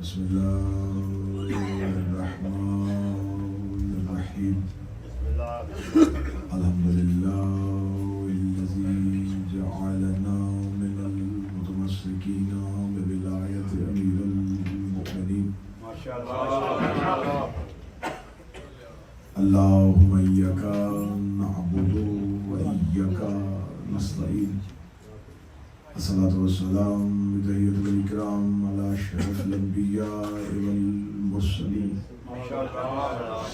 بسم الله الرحمن الرحيم الحمد لله الذي جعلنا من المتمسكين بولاية أمير المؤمنين اللهم إياك نعبد وإياك نستعين الصلاة والسلام بتحية الإكرام على أشرف الأنبياء والمرسلين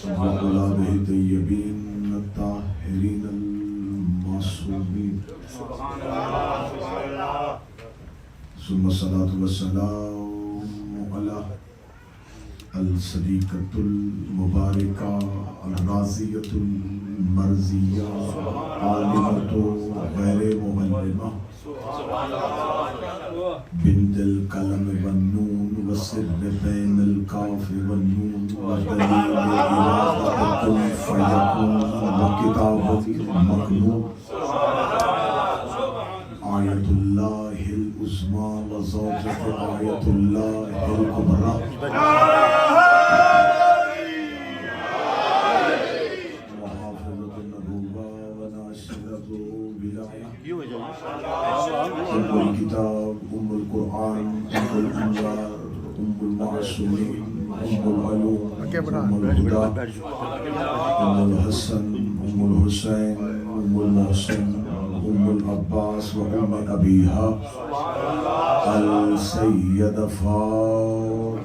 وأولاده الطيبين الطاهرين المعصومين ثم الصلاة والسلام على الصديقة المباركة الرازية المرزية عالمة غير مهلمة بنت القلم والنون والسر بين الكاف والنون ودليل إرادة كن فيكون وكتابة المكنون آية الله العظمى وزوجة آية الله الكبرى وحافظة النبوة وناشرة الولاية أم الكتاب أم القرآن أم الأنوار أم المعصومين أم العلوم أم الهدى أم الحسن أم الحسين أم المحسن أم العباس وأم أبيها السيدة فاطمة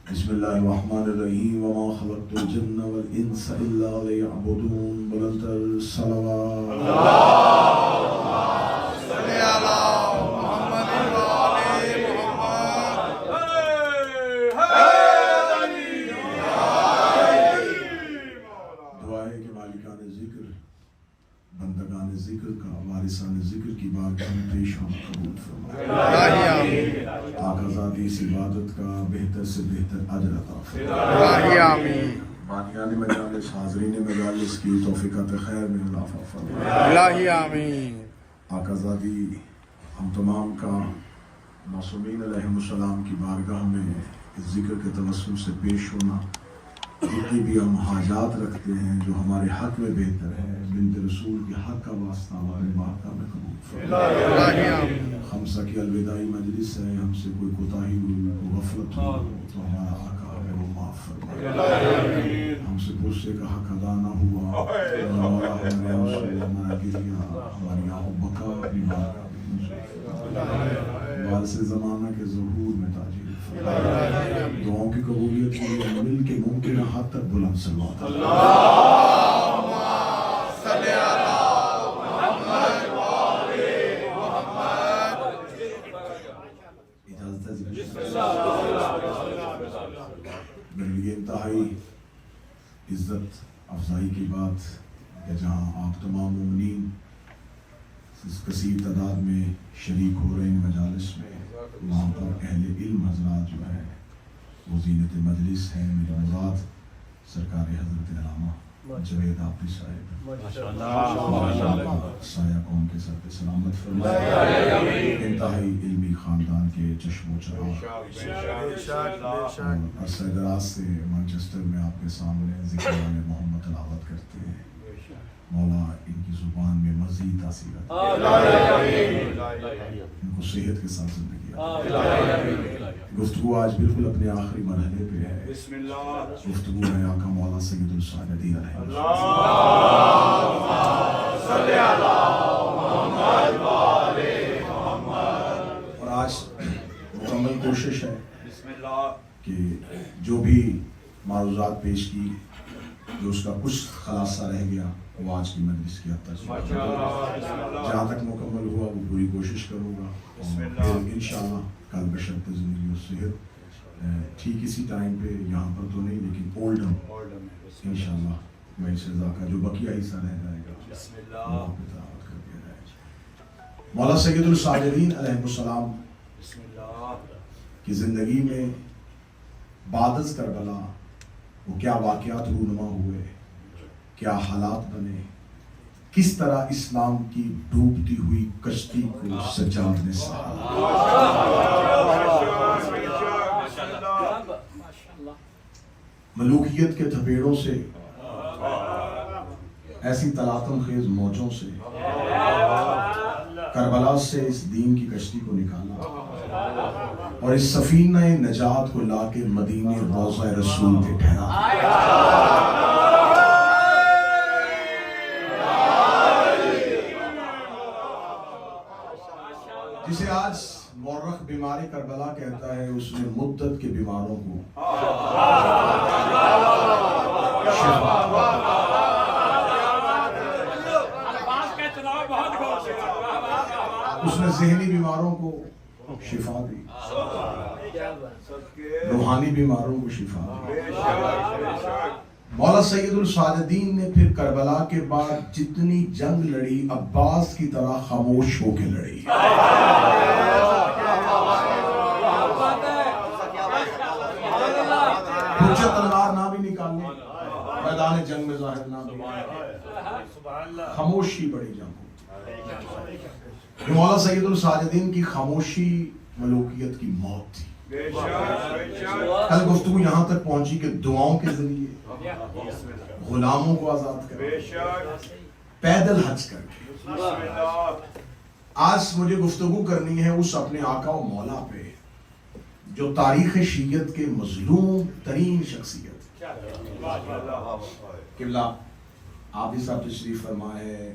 بسم الله الرحمن الرحيم وما خلقت الجن والإنس إلا ليعبدون بلند الصلوات اللهم صل على محمد وآل محمد دعا ہے کہ مالکان ذکر بندگان ذکر کا وارثان ذکر کی بارگاہ میں پیش ہم قبول فرمائے آقا ذاتی اس عبادت کا بہتر سے بہتر اجر عطا فرمائے آمین بانیان مجالس حاضرین مجالس کی توفیقات خیر میں اضافہ فرمائے الہی آمین آقا ذاتی ہم تمام کا معصومین علیہ السلام کی بارگاہ میں اس ذکر کے توسل سے پیش ہونا جتنی بھی ہم حاجات رکھتے ہیں جو ہمارے حق میں بہتر ہے بنت رسول کے حق کا واسطہ ہمارے بارگاہ میں قبول فرمائے خمسہ کی الوداعی مجلس ہے ہم سے کوئی کوتاہی ہوئی کوئی غفلت ہوئی تو ہمارا آقا ہے وہ معاف فرمائے ہم سے پوچھے کا حق ادا نہ ہوا مولا ہمارے آنسو ہمارا گریہ ہماری آہ و بقا اپنی بارگاہ میں منظور فرمائے وارث زمانہ کے ظہور میں تاجر فرمائے دعاؤں کی قبولیت کے لیے مل کے ممکن حد تک بلند صلوات اللہم صلی علی محمد وآل محمد اجازت ہے میرے لیے انتہائی عزت افزائی کی بات کہ جہاں آپ تمام مومنین اس کثیر تعداد میں شریک ہو رہے ہیں مجالس میں وہاں پر اہل علم حضرات جو ہے وہ زینت مجلس ہے میری مراد سرکار حضرت علامہ جوید آپی صاحب سایہ قوم کے سر پہ سلامت فرمائے انتہائی علمی خاندان کے چشم و چراغ عرصہ دراز سے مانچسٹر میں آپ کے سامنے ذکر والے محمد تلاوت کرتے ہیں مولا ان کی زبان میں مزید تاثیرات ان کو صحت کے ساتھ زندگی گفتگو آج بالکل اپنے آخری مرحلے پہ ہے گفتگو ہے آقا مولا سید الساجدین علیہ اور آج مکمل کوشش ہے کہ جو بھی معروضات پیش کی جو اس کا کچھ خلاصہ رہ گیا وہ آج کی مجلس کی حد تک جہاں تک مکمل ہوا وہ پوری کوشش کروں گا اور پھر انشاءاللہ کل بشرط زندگی و صحت ٹھیک اسی ٹائم پہ یہاں پر تو نہیں لیکن اولڈم انشاءاللہ میں اس رضا کا جو بقیہ حصہ رہ جائے گا وہاں پہ تلاوت کر دیا جائے گا۔ مولا سید الساجدین علیہ السلام کہ زندگی میں بعد از کربلا وہ کیا واقعات رونما ہوئے، کیا حالات بنے، کس طرح اسلام کی ڈوبتی ہوئی کشتی کو سجاد نے ملوکیت کے تھپیڑوں سے، ایسی تلاطم خیز موجوں سے کربلا سے اس دین کی کشتی کو نکالا اور اس سفینہ نجات کو لا کے مدینے روضہ رسول پہ ٹھہرا۔ جسے آج مورخ بیمار کربلا کہتا ہے، اس نے مدت کے بیماروں کو اس نے ذہنی بیماروں کو شفا دی، روحانی بیماروں کو شفا دی۔ مولا سید الساجدین نے پھر کربلا کے بعد جتنی جنگ لڑی عباس کی طرح خاموش ہو کے لڑی۔ حجت تلوار نہ بھی نکالنے، میدان جنگ میں ظاہر نہ بھی، خاموشی بڑی جنگ ہو۔ مولا سید الساجدین کی خاموشی ملوکیت کی موت تھی۔ کل گفتگو یہاں تک پہنچی کہ دعاؤں کے ذریعے غلاموں کو آزاد کریں، پیدل حج کر کے۔ آج مجھے گفتگو کرنی ہے اس اپنے آقا و مولا پہ جو تاریخ شیعت کے مظلوم ترین شخصیت۔ قبلہ آپ بھی صاحب تشریف فرما ہے،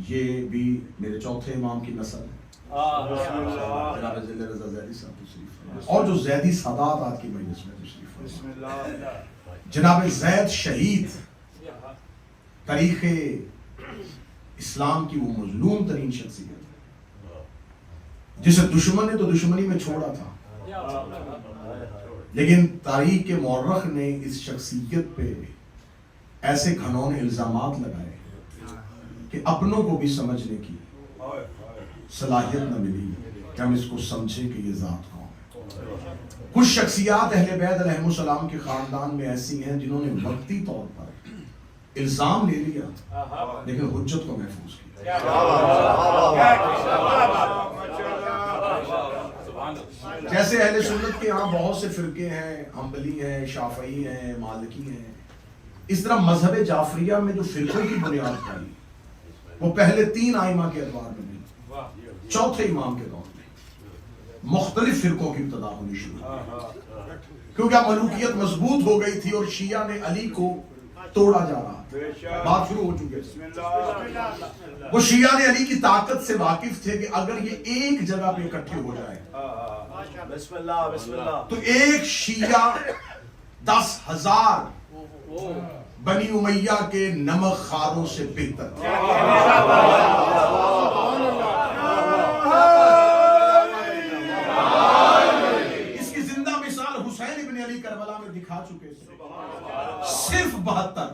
یہ بھی میرے چوتھے امام کی نسل ہے، جناب ذل رضا زیدی صاحب تشریف فرما، اور جو زیدی سادات آج کی مجلس میں تشریف فرما، جناب زید شہید، تاریخ اسلام کی وہ مظلوم ترین شخصیت جسے دشمن نے تو دشمنی میں چھوڑا تھا، لیکن تاریخ کے مورخ نے اس شخصیت پہ ایسے گھنونے الزامات لگائے کہ اپنوں کو بھی سمجھنے کی صلاحیت نہ ملی کہ ہم اس کو سمجھیں کہ یہ ذات کون ہے۔ کچھ شخصیات اہل بیت علیہم السلام کے خاندان میں ایسی ہیں جنہوں نے وقتی طور پر الزام لے لیا لیکن حجت کو محفوظ کیا۔ جیسے اہل سنت کے ہاں بہت سے فرقے ہیں، حنبلی ہیں، شافعی ہیں، مالکی ہیں، اس طرح مذہب جعفریہ میں جو فرقوں کی بنیاد پڑی وہ پہلے 3 ائمہ کے ادوار میں نہیں، چوتھے امام کے دور میں مختلف فرقوں کی ابتدا ہونی شروع ہوئی، کیونکہ اب ملوکیت مضبوط ہو گئی تھی اور شیعہ نے علی کو توڑا جا رہا تھا، بات شروع ہو چکی ہے۔ وہ شیعہ نے علی کی طاقت سے واقف تھے کہ اگر یہ ایک جگہ پہ اکٹھے ہو جائے تو ایک شیعہ 10,000 بنی امیہ کے نمک خاروں سے بہتر تھا۔ اس کی زندہ مثال حسین ابن علی کربلا میں دکھا چکے تھے، صرف 72۔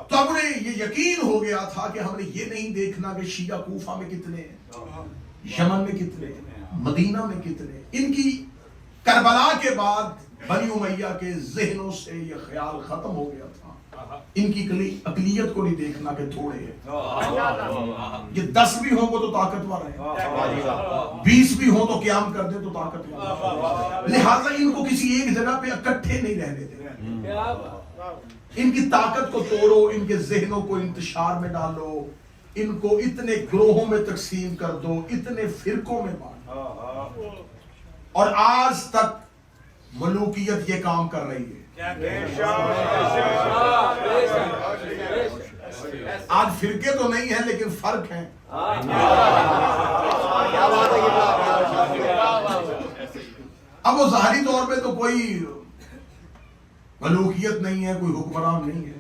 تو اب انہیں یہ یقین ہو گیا تھا کہ ہم نے یہ نہیں دیکھنا کہ شیعہ کوفہ میں کتنے ہیں، یمن میں کتنے، مدینہ میں کتنے۔ ان کی کربلا کے بعد بنی امیہ کے ذہنوں سے یہ خیال ختم ہو گیا تھا، ان کی اقلیت کو نہیں دیکھنا کہ تھوڑے ہیں، یہ 10 بھی ہوں گے تو طاقتور ہیں، 20 بھی ہوں تو قیام کر دیں تو طاقتور ہیں، لہٰذا ان کو کسی ایک جگہ پہ اکٹھے نہیں رہنے دیں، ان کی طاقت کو توڑو، ان کے ذہنوں کو انتشار میں ڈالو، ان کو اتنے گروہوں میں تقسیم کر دو، اتنے فرقوں میں بانٹو۔ اور آج تک ملوکیت یہ کام کر رہی ہے۔ آج فرقے تو نہیں ہیں لیکن فرق ہیں۔ اب وہ ظاہری طور پہ تو کوئی ملوکیت نہیں ہے، کوئی حکمران نہیں ہے،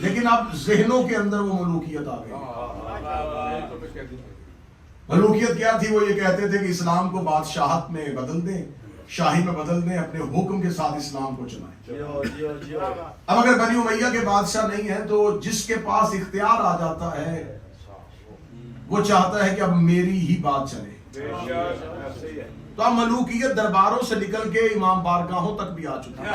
لیکن اب ذہنوں کے اندر وہ ملوکیت آ گئی۔ ملوکیت کیا تھی؟ وہ یہ کہتے تھے کہ اسلام کو بادشاہت میں بدل دیں، شاہی میں بدل دیں، اپنے حکم کے ساتھ اسلام کو چلائیں۔ اب اگر بنی امیہ کے بادشاہ نہیں ہیں تو جس کے پاس اختیار آ جاتا ہے وہ چاہتا ہے کہ اب میری ہی بات چلے. تو اب ملوکیت درباروں سے نکل کے امام بارگاہوں تک بھی آ چکی ہے.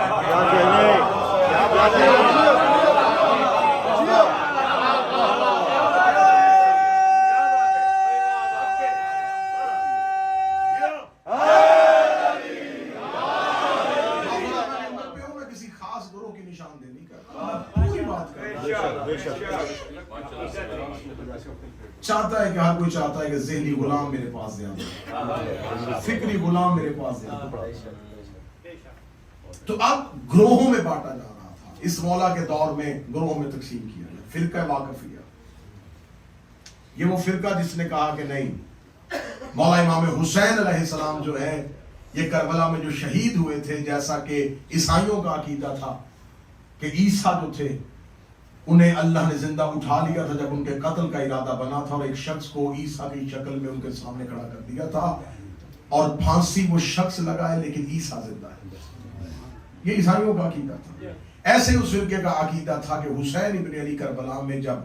چاہتا ہے کہ ہر کوئی چاہتا ہے کہ ذہنی غلام میرے پاس زیادہ، فکری غلام میرے پاس زیادہ. تو اب گروہوں میں بانٹا جا رہا تھا. اس مولا کے دور میں گروہوں میں تقسیم کیا گیا. فرقہ واقفیہ، یہ وہ فرقہ جس نے کہا کہ نہیں، مولا امام حسین علیہ السلام جو ہے یہ کربلا میں جو شہید ہوئے تھے، جیسا کہ عیسائیوں کا عقیدہ تھا کہ عیسیٰ جو تھے انہیں اللہ نے زندہ اٹھا لیا تھا جب ان کے قتل کا ارادہ بنا تھا، اور ایک شخص کو عیسیٰ کی شکل میں ان کے سامنے کھڑا کر دیا تھا اور پھانسی وہ شخص لگائے لیکن عیسیٰ زندہ ہے. یہ عیسائیوں کا عقیدہ تھا. ایسے اس فرقے کا عقیدہ تھا کہ حسین ابن علی کربلا میں جب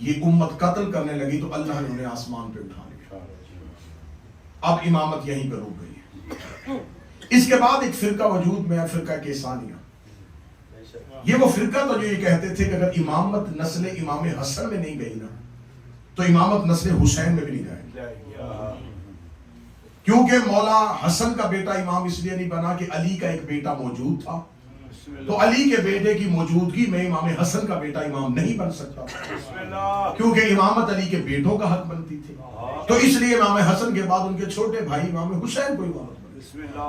یہ امت قتل کرنے لگی تو اللہ نے انہیں آسمان پہ اٹھا لیا. اب امامت یہیں پہ رک گئی ہے. اس کے بعد ایک فرقہ وجود میں ہے، فرقہ کیسانیہ. یہ وہ فرقہ تو جو یہ کہتے تھے کہ اگر امامت نسل امام حسن میں نہیں گئی نا تو امامت نسل حسین میں بھی نہیں جائے گی، کیونکہ مولا حسن کا بیٹا امام اس لیے نہیں بنا کہ علی کا ایک بیٹا موجود تھا، تو علی کے بیٹے کی موجودگی میں امام حسن کا بیٹا امام نہیں بن سکتا، کیونکہ امامت علی کے بیٹوں کا حق بنتی تھی. تو اس لیے امام حسن کے بعد ان کے چھوٹے بھائی امام حسین کو امامت بنی.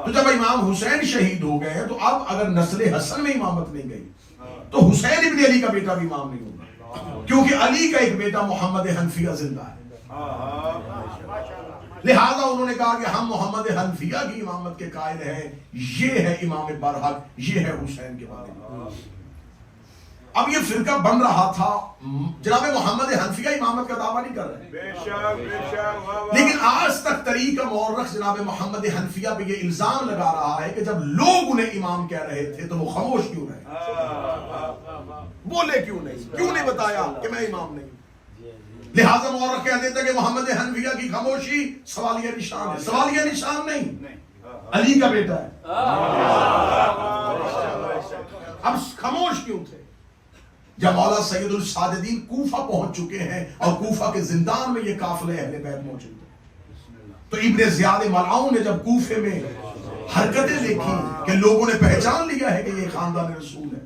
تو جب امام حسین شہید ہو گئے تو اب اگر نسل حسن میں امامت نہیں گئی تو حسین ابن علی کا بیٹا بھی امام نہیں ہوگا، کیونکہ علی کا ایک بیٹا محمد حنفیہ زندہ ہے. لہذا انہوں نے کہا کہ ہم محمد حنفیہ کی امامت کے قائل ہیں، یہ ہے امام برحق، یہ ہے حسین کے بارے میں. اب یہ فرقہ بن رہا تھا. جناب محمد حنفیہ امامت کا دعویٰ نہیں کر رہے، لیکن آج تک طریقہ مورخ جناب محمد حنفیہ پہ یہ الزام لگا رہا ہے کہ جب لوگ انہیں امام کہہ رہے تھے تو وہ خاموش کیوں رہے، بولے کیوں نہیں بتایا کہ میں امام نہیں. لہذا مورخ کہہ دیتا کہ محمد حنفیہ کی خاموشی سوالیہ نشان ہے. سوالیہ نشان نہیں، علی کا بیٹا ہے. اب خاموش کیوں تھے؟ جب مولا سید الساجدین کوفہ پہنچ چکے ہیں اور کوفہ کے زندان میں یہ قافلہ اہل بیت موجود ہے، تو ابن زیاد ملعون نے جب کوفے میں حرکتیں دیکھی کہ لوگوں نے پہچان لیا ہے کہ یہ خاندان رسول ہے،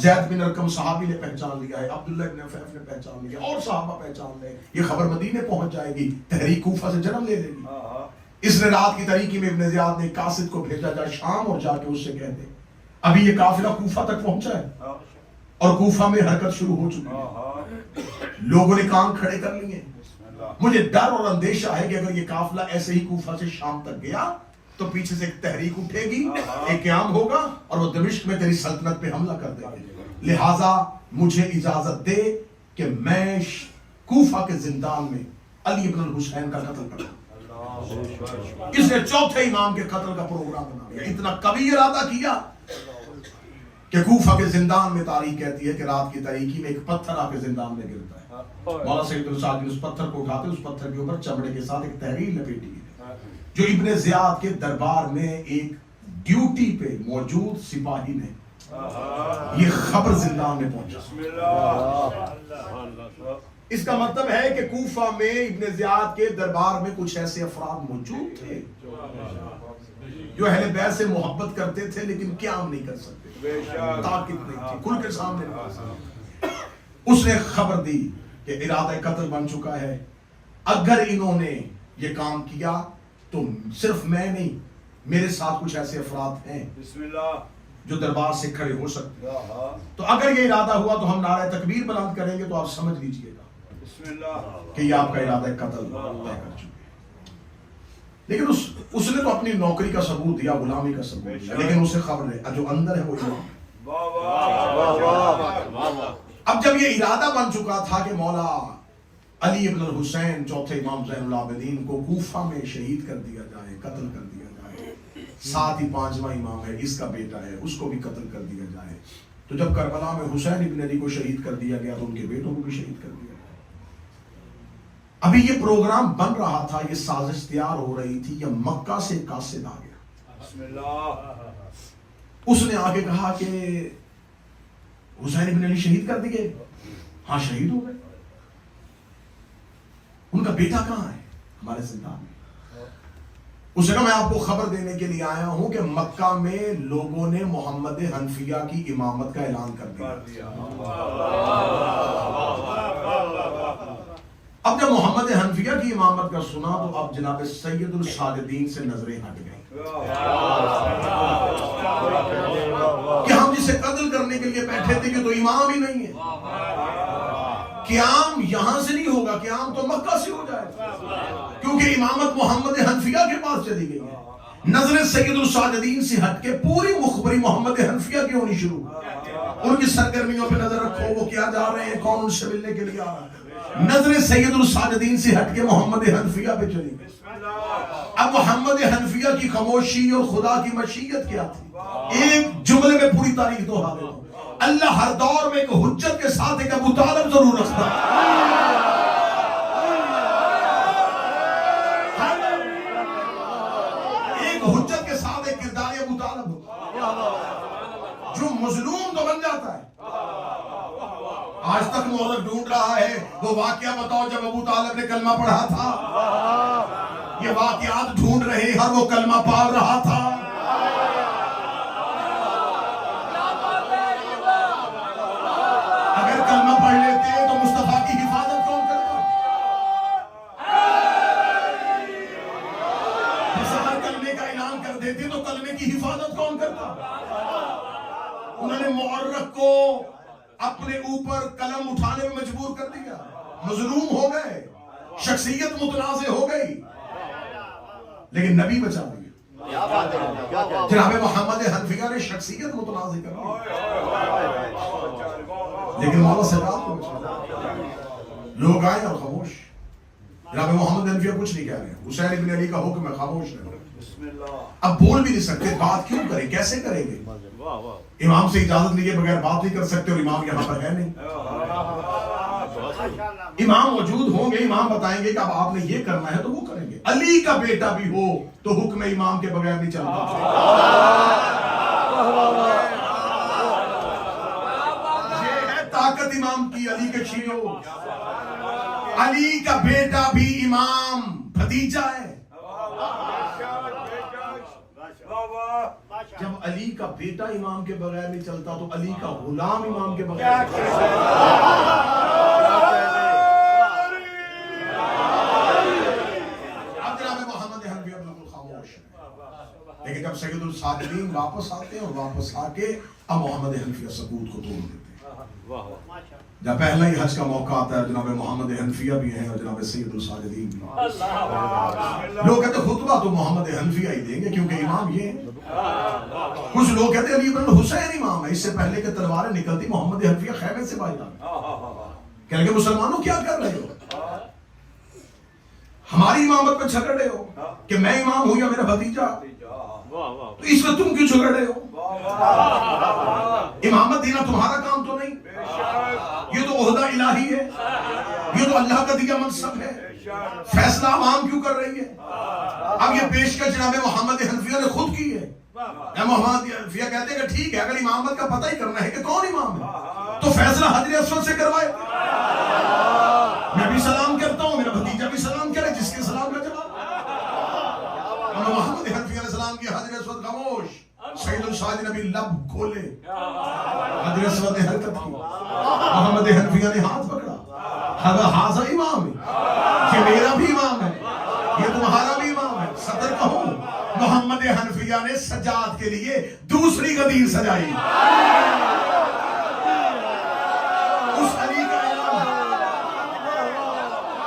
زید بن ارقم صحابی نے پہچان لیا ہے، عبداللہ بن عفیف نے پہچان لیا، اور صحابہ پہچان لے، یہ خبر مدینے پہنچ جائے گی، تحریک کوفہ سے جنم لے لے گی. اس نے رات کی تاریکی میں ابن زیاد نے قاصد کو بھیجا جا شام اور جا کے اس سے کہتے ابھی یہ قافلہ کوفہ تک پہنچا ہے اور کوفہ میں حرکت شروع ہو چکی ہے. لوگوں نے کان کھڑے کر لیے. مجھے ڈر اور اندیشہ ہے کہ اگر یہ قافلہ ایسے ہی کوفہ سے شام تک گیا تو پیچھے سے ایک تحریک اٹھے گی، ایک قیام ہوگا اور وہ دمشق میں تیری سلطنت پہ حملہ کر دے گے. لہٰذا مجھے اجازت دے کہ میں کوفہ کے زندان میں علی بن الحسین کا قتل کروں. اس نے چوتھے امام کے قتل کا پروگرام بنا لیا. اتنا قوی ارادہ کیا کہ کوفہ کے زندان میں تاریخ کہتی ہے کہ رات کی تاریکی میں ایک پتھر آ کے زندان میں گرتا ہے. مولا سید الساجدین اس پتھر کو اٹھاتے، اس پتھر کے اوپر چمڑے کے ساتھ ایک تحریر لپیٹی ہے جو ابن زیاد کے دربار میں ایک ڈیوٹی پہ موجود سپاہی نے یہ خبر زندان میں پہنچا. اس کا مطلب ہے کہ کوفہ میں ابن زیاد کے دربار میں کچھ ایسے افراد موجود تھے جو اہل بیت سے محبت کرتے تھے لیکن قیام نہیں کر سکتے، طاقت نہیں تھی، کھل کے سامنے نہیں. اس نے خبر دی کہ ارادہ قتل بن چکا ہے، اگر انہوں نے یہ کام کیا تو صرف میں نہیں، میرے ساتھ کچھ ایسے افراد ہیں جو دربار سے کھڑے ہو سکتے ہیں. تو اگر یہ ارادہ ہوا تو ہم نعرہ تکبیر بلند کریں گے تو آپ سمجھ لیجئے گا کہ یہ آپ کا ارادہ قتل طے کر چکے. لیکن اس نے تو اپنی نوکری کا ثبوت دیا، غلامی کا ثبوت دیا، لیکن اسے خبر ہے جو اندر ہے وہ امام. اب جب یہ ارادہ بن چکا تھا کہ مولا علی ابن الحسین چوتھے امام زین العابدین کو کوفہ میں شہید کر دیا جائے، قتل کر دیا جائے، ساتھ ہی پانچواں امام ہے، اس کا بیٹا ہے، اس کو بھی قتل کر دیا جائے. تو جب کربلا میں حسین ابن علی کو شہید کر دیا گیا تو ان کے بیٹوں کو بھی شہید کر دیا گیا. ابھی یہ پروگرام بن رہا تھا، یہ سازش تیار ہو رہی تھی، یہ مکہ سے قاصد آ گیا، بسم اللہ، اس نے آگے کہا کہ حسین بن علی شہید کر دیے؟ ہاں شہید ہو گئے۔ ان کا بیٹا کہاں ہے؟ ہمارے زندان میں۔ اس نے کہا میں آپ کو خبر دینے کے لیے آیا ہوں کہ مکہ میں لوگوں نے محمد حنفیہ کی امامت کا اعلان کر دیا۔ اب جب محمد حنفیہ کی امامت کا سنا تو اب جناب سید الساجدین سے نظریں ہٹ گئیں کہ ہم جسے قتل کرنے کے لیے بیٹھے تھے کہ تو امام ہی نہیں ہے، قیام یہاں سے نہیں ہوگا، قیام تو مکہ سے ہو جائے، کیونکہ امامت محمد حنفیہ کے پاس چلی گئی ہے۔ نظر سید الساجدین سے ہٹ کے پوری مخبری محمد حنفیہ کی ہونی شروع، ان کی سرگرمیوں پہ نظر رکھو، وہ کیا جا رہے ہیں، کون ان سے ملنے کے لیے آ رہا ہے۔ نظر سید الساجدین سے ہٹ کے محمد حنفیہ پہ چلی گئی۔ اب محمد حنفیہ کی خاموشی اور خدا کی مشیت کیا تھی؟ ایک جملے میں پوری تاریخ دوہرا دیتا ہوں، اللہ ہر دور میں ایک حجت کے ساتھ ایک ابو طالب ضرور رکھتا ہے۔ ایک حجت کے ساتھ ایک کردار ابو طالب ہوتا جو مظلوم تو بن جاتا ہے۔ آج تک مورخ ڈھونڈ رہا ہے وہ واقعہ بتاؤ جب ابو طالب نے کلمہ پڑھا تھا، یہ واقعات ڈھونڈ رہے ہر وہ کلمہ پڑھ رہا تھا۔ اگر کلمہ پڑھ لیتے تو مصطفیٰ کی حفاظت کون کرتا؟ اگر کلمے کا اعلان کر دیتے تو کلمے کی حفاظت کون کرتا؟ انہوں نے مورخ کو اپنے اوپر قلم اٹھانے میں مجبور کر دیا، مظلوم ہو گئے، شخصیت متنازع ہو گئی، لیکن نبی بچا دیا۔ جناب محمد حنفیہ نے شخصیت متنازع کر دی، لیکن مولا سجاد کو بچا دیا۔ لوگ آئے اور خاموش، جناب محمد حنفیہ کچھ نہیں کہہ رہے، حسین بن علی کا حکم ہے، خاموش رہے۔ اب بول بھی نہیں سکتے، بات کیوں کریں، کیسے کریں گے؟ امام سے اجازت لیے بغیر بات نہیں کر سکتے، اور امام یہاں پر ہے نہیں۔ امام موجود ہوں گے، امام بتائیں گے کہ اب آپ نے یہ کرنا ہے تو وہ کریں گے۔ علی کا بیٹا بھی ہو تو حکم امام کے بغیر نہیں چلتا۔ یہ ہے طاقت امام کی، علی کے چھینو۔ علی کا بیٹا بھی امام بھتیجا ہے۔ جب علی کا بیٹا امام کے بغیر نہیں چلتا تو علی کا غلام امام کے بغیر نہیں چلتا۔ اب جناب محمد حنفیہ بالکل خاموش ہے، لیکن جب سید الساجدین واپس آتے ہیں اور واپس آ کے اب محمد حنفیہ سکوت کو توڑ دیتے ہیں۔ جب پہلا ہی حج کا موقع آتا ہے، جناب محمد حنفیہ بھی ہیں اور جناب سید الساجدین بھی۔ لوگ کہتے ہیں خطبہ تو محمد حنفیہ ہی دیں گے کیونکہ امام یہ ہیں۔ کچھ لوگ کہتے ہیں علی بن حسین امام ہے، اس سے پہلے کہ تلواریں نکلتی محمد حنفیہ خیمے سے باہر آئے، کہنے کہ مسلمانوں کیا کر رہے ہو؟ ہماری امامت پہ جھگڑ رہے ہو کہ میں امام ہوں یا میرا بھتیجا، تو اس میں تم کیوں جھگڑ رہے ہو؟ امامت دینا تمہارا کام تو نہیں، یہ تو عہدہ الہی ہے، یہ تو اللہ کا دیا منصب ہے، فیصلہ عوام کیوں کر رہی ہے؟ اب یہ پیشکش جناب محمد حنفیہ نے خود کی ہے۔ محمد حنفیہ کہتے ہیں کہ ٹھیک ہے، اگر امامت کا پتہ ہی کرنا ہے کہ کون امام ہے تو فیصلہ حجر اسود سے کروائے۔ میں بھی سلام کرتا ہوں، میرا بھتیجا بھی سلام کرے، جس کے سلام کا جواب۔ محمد حنفیہ نے سلام کیا، حجر اسود خاموش۔ سید الساجدین نبی لب کھولے، حجر اسود نے حرکت کی، محمد حنفیہ نے ہاتھ پکڑا، ہاذا امام ہے، یہ میرا بھی امام ہے، یہ تمہارا بھی امام ہے۔ صدر کہوں محمد حنفیہ نے سجاد کے لیے دوسری غدیر سجائی، اس علی کا اعلان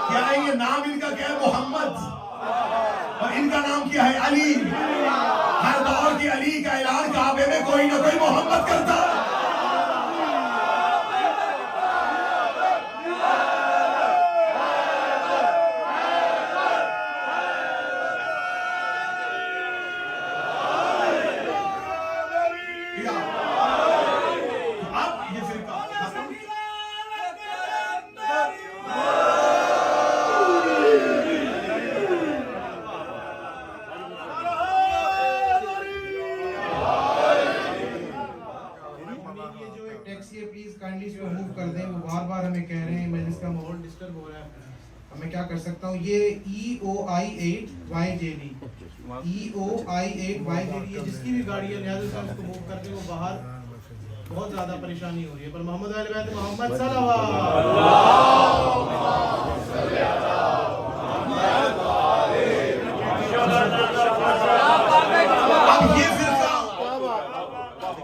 کیا ہے، یہ نام ان کا کیا ہے؟ محمد، اور ان کا نام کیا ہے؟ علی۔ ہر دور کی علی کا اعلان کعبے میں کوئی نہ کوئی محمد کرتا ہے۔ رہے ہیں مجلس کا ماحول ڈسٹرب ہو رہا ہے, اب میں کیا کر سکتا ہوں. یہ EOI8YJD EOI8YJD یہ جس کی بھی گاڑی ہے لہٰذا سے اس کو موو کر کے وہ باہر, بہت زیادہ پریشانی ہو رہی ہے. پر محمد اہل بیت محمد صلوات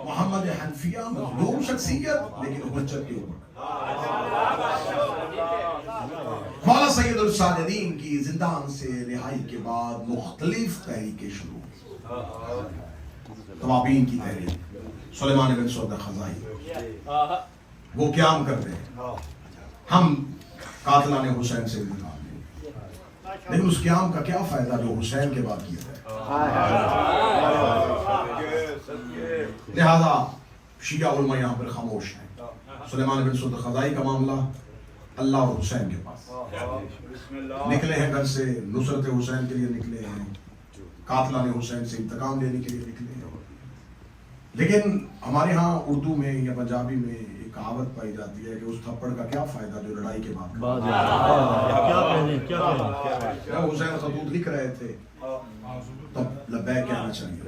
محمد حنفیہ مظلوم شخصیت لیکن حجت کے اوپر. مولا سید الساجدین کی زندان سے رہائی کے بعد مختلف تحریکیں شروع. توابین کی تحریک, سلیمان بن سعد خزائی وہ قیام کر رہے ہیں, ہم قاتلان حسین سے انتقام لیں, لیکن اس قیام کا کیا فائدہ جو حسین کے بعد کیا ہے. لہذا شیعہ علماء یہاں پر خاموش ہیں. سلیمان بن سعد خزائی کا معاملہ اللہ اور حسین کے پاس. نکلے ہیں گھر سے نصرت حسین کے لیے نکلے ہیں, قاتلان حسین سے انتقام لینے کے لیے نکلے ہیں. لیکن ہمارے ہاں اردو میں یا پنجابی میں ایک کہاوت پائی جاتی ہے کہ اس تھپڑ کا کیا فائدہ جو لڑائی کے بعد. حسین خطوط لکھ رہے تھے تب لبیک کہنا چاہیے,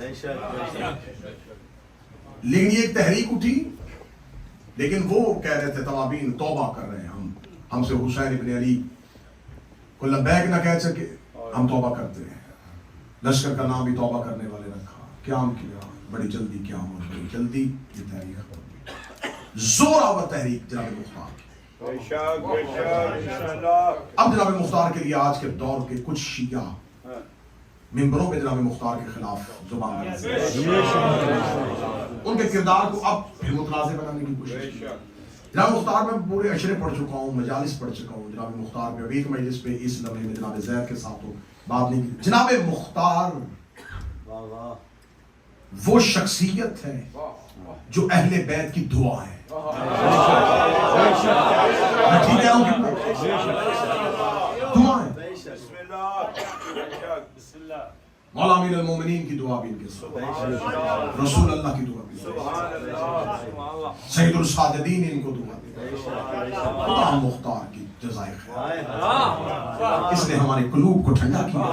لیکن یہ ایک تحریک اٹھی. لیکن وہ کہہ رہے تھے توابین توبہ کر رہے ہیں, ہم سے حسین ابن علی کو لبیک نہ کہہ سکے, ہم توبہ کرتے ہیں. لشکر کا نام بھی توبہ کرنے والے رکھا, قیام کیا, بڑی جلدی قیام اور بڑی جلدی یہ تحریک ختم ہوئی. زور آور تحریک جناب مختار کی. اب جناب مختار کے لیے آج کے دور کے کچھ شیعہ ممبروں پہ جناب مختار کے خلاف زبان کرتے ہیں, ان کے کردار کو اب پھر متنازع بنانے کی کوشش کی. جناب مختار میں پورے اشرے پڑھ چکا ہوں, مجالس پڑھ چکا ہوں. جناب مختار پہ ایک مجلس پہ اس لمحے میں جناب زید کے ساتھ بات نہیں کی. جناب مختار وہ شخصیت ہے جو اہل بیت کی دعا ہے. میں ٹھیک کہہ رہا ہوں, دعا ہے. مولا امیر المومنین کی دعا بھی ان کے ساتھ, رسول اللہ کی دعا بھی, سید الساجدین ان کو دعا دی. خدا مختار کی جزائے خیر, اس نے ہمارے قلوب کو ٹھنڈا کیا,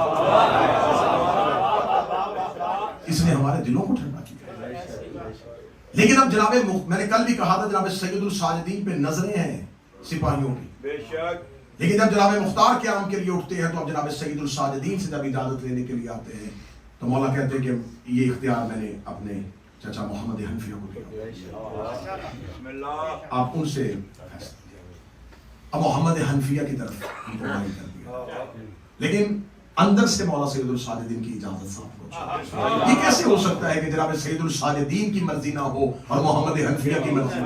اس نے ہمارے دلوں کو ٹھنڈا کیا. لیکن اب جناب میں نے کل بھی کہا تھا جناب سید الساجدین پہ نظریں ہیں سپاہیوں کی, لیکن جب جناب مختار قیام کے لیے اٹھتے ہیں تو اب جناب سید الساجدین سے جب اجازت لینے کے لیے آتے ہیں تو مولا کہتے ہیں کہ یہ اختیار میں نے اپنے چچا محمد حنفیہ کو دیا, آپ ان سے اب محمد حنفیہ کی طرف ان کو مائل کر دیا. لیکن اندر سے مولا سید الساجدین کی اجازت صاحب کو, یہ کیسے ہو سکتا ہے کہ جناب سید الساجدین کی مرضی نہ ہو اور محمد حنفیہ کی مرضی؟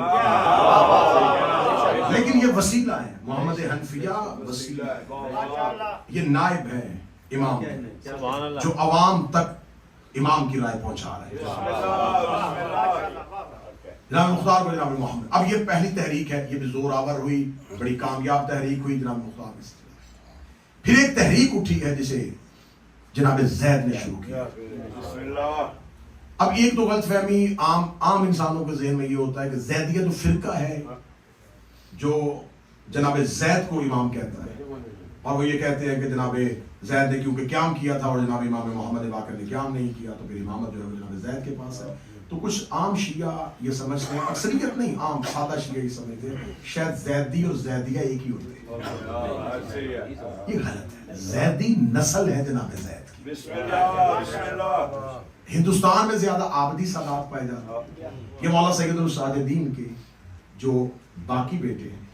لیکن یہ وسیلہ ہے, محمد حنفیہ وسیلہ ہے, یہ نائب ہے امام جو عوام تک امام کی رائے پہنچا رہے ہیں. جناب مختار کو جناب محمد, اب یہ پہلی تحریک ہے, یہ بھی زور آور ہوئی, بڑی کامیاب تحریک ہوئی جناب مختار کے. پھر ایک تحریک اٹھی ہے جسے جناب زید نے شروع کیا. اب ایک تو غلط فہمی عام انسانوں کے ذہن میں یہ ہوتا ہے کہ زیدیہ تو فرقہ ہے جو جناب زید کو امام کہتا ہے, اور وہ یہ کہتے ہیں کہ جناب زید نے کیونکہ قیام کیا تھا اور جناب امام محمد باقر نے قیام نہیں کیا تو پھر امامت جو ہے جناب زید کے پاس ہے. تو کچھ عام شیعہ یہ سمجھتے ہیں, اکثریت نہیں, عام سادہ شیعہ یہ سمجھتے ہیں شاید زیدی اور زیدیہ ایک ہی ہوتے ہیں. یہ غلط ہے. زیدی نسل ہے جناب زید کی. ہندوستان میں زیادہ آبدی سادات پائے جاتے ہیں. یہ مولا سید الساجدین کے جو باقی بیٹے ہیں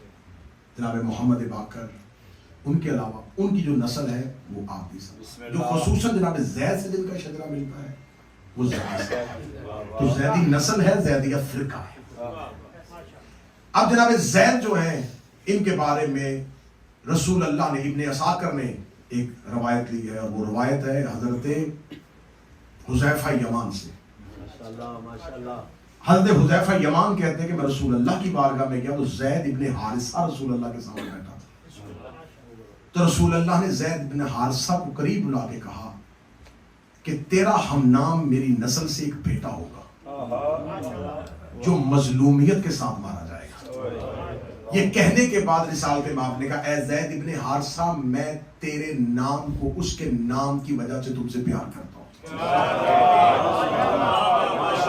جناب محمد باقر, ان کے علاوہ ان کی جو نسل ہے وہ آبدی سادات, جو خصوصاً جناب زید سے جن کا شجرہ ملتا ہے وہ زیدی سے. تو زیدی نسل ہے, زیدیہ فرقہ ہے. اب جناب زید جو ہیں ان کے بارے میں رسول اللہ نے, ابن عساکر نے ایک روایت لی ہے, اور وہ روایت ہے حضرت حذیفہ یمان سے. حضرت حذیفہ یمان کہتے ہیں کہ میں رسول اللہ کی بارگاہ میں گیا تو زید ابن حارثہ رسول اللہ کے سامنے بیٹھا تھا. تو رسول اللہ نے زید ابن حارثہ کو قریب بلا کے کہا کہ تیرا ہم نام میری نسل سے ایک بیٹا ہوگا جو مظلومیت کے ساتھ مارا جائے گا. یہ کہنے کے بعد رسالت مآب نے کہا اے زید ابن حارثہ میں تیرے نام کو اس کے نام کی وجہ سے تم سے پیار کرتا ہوں.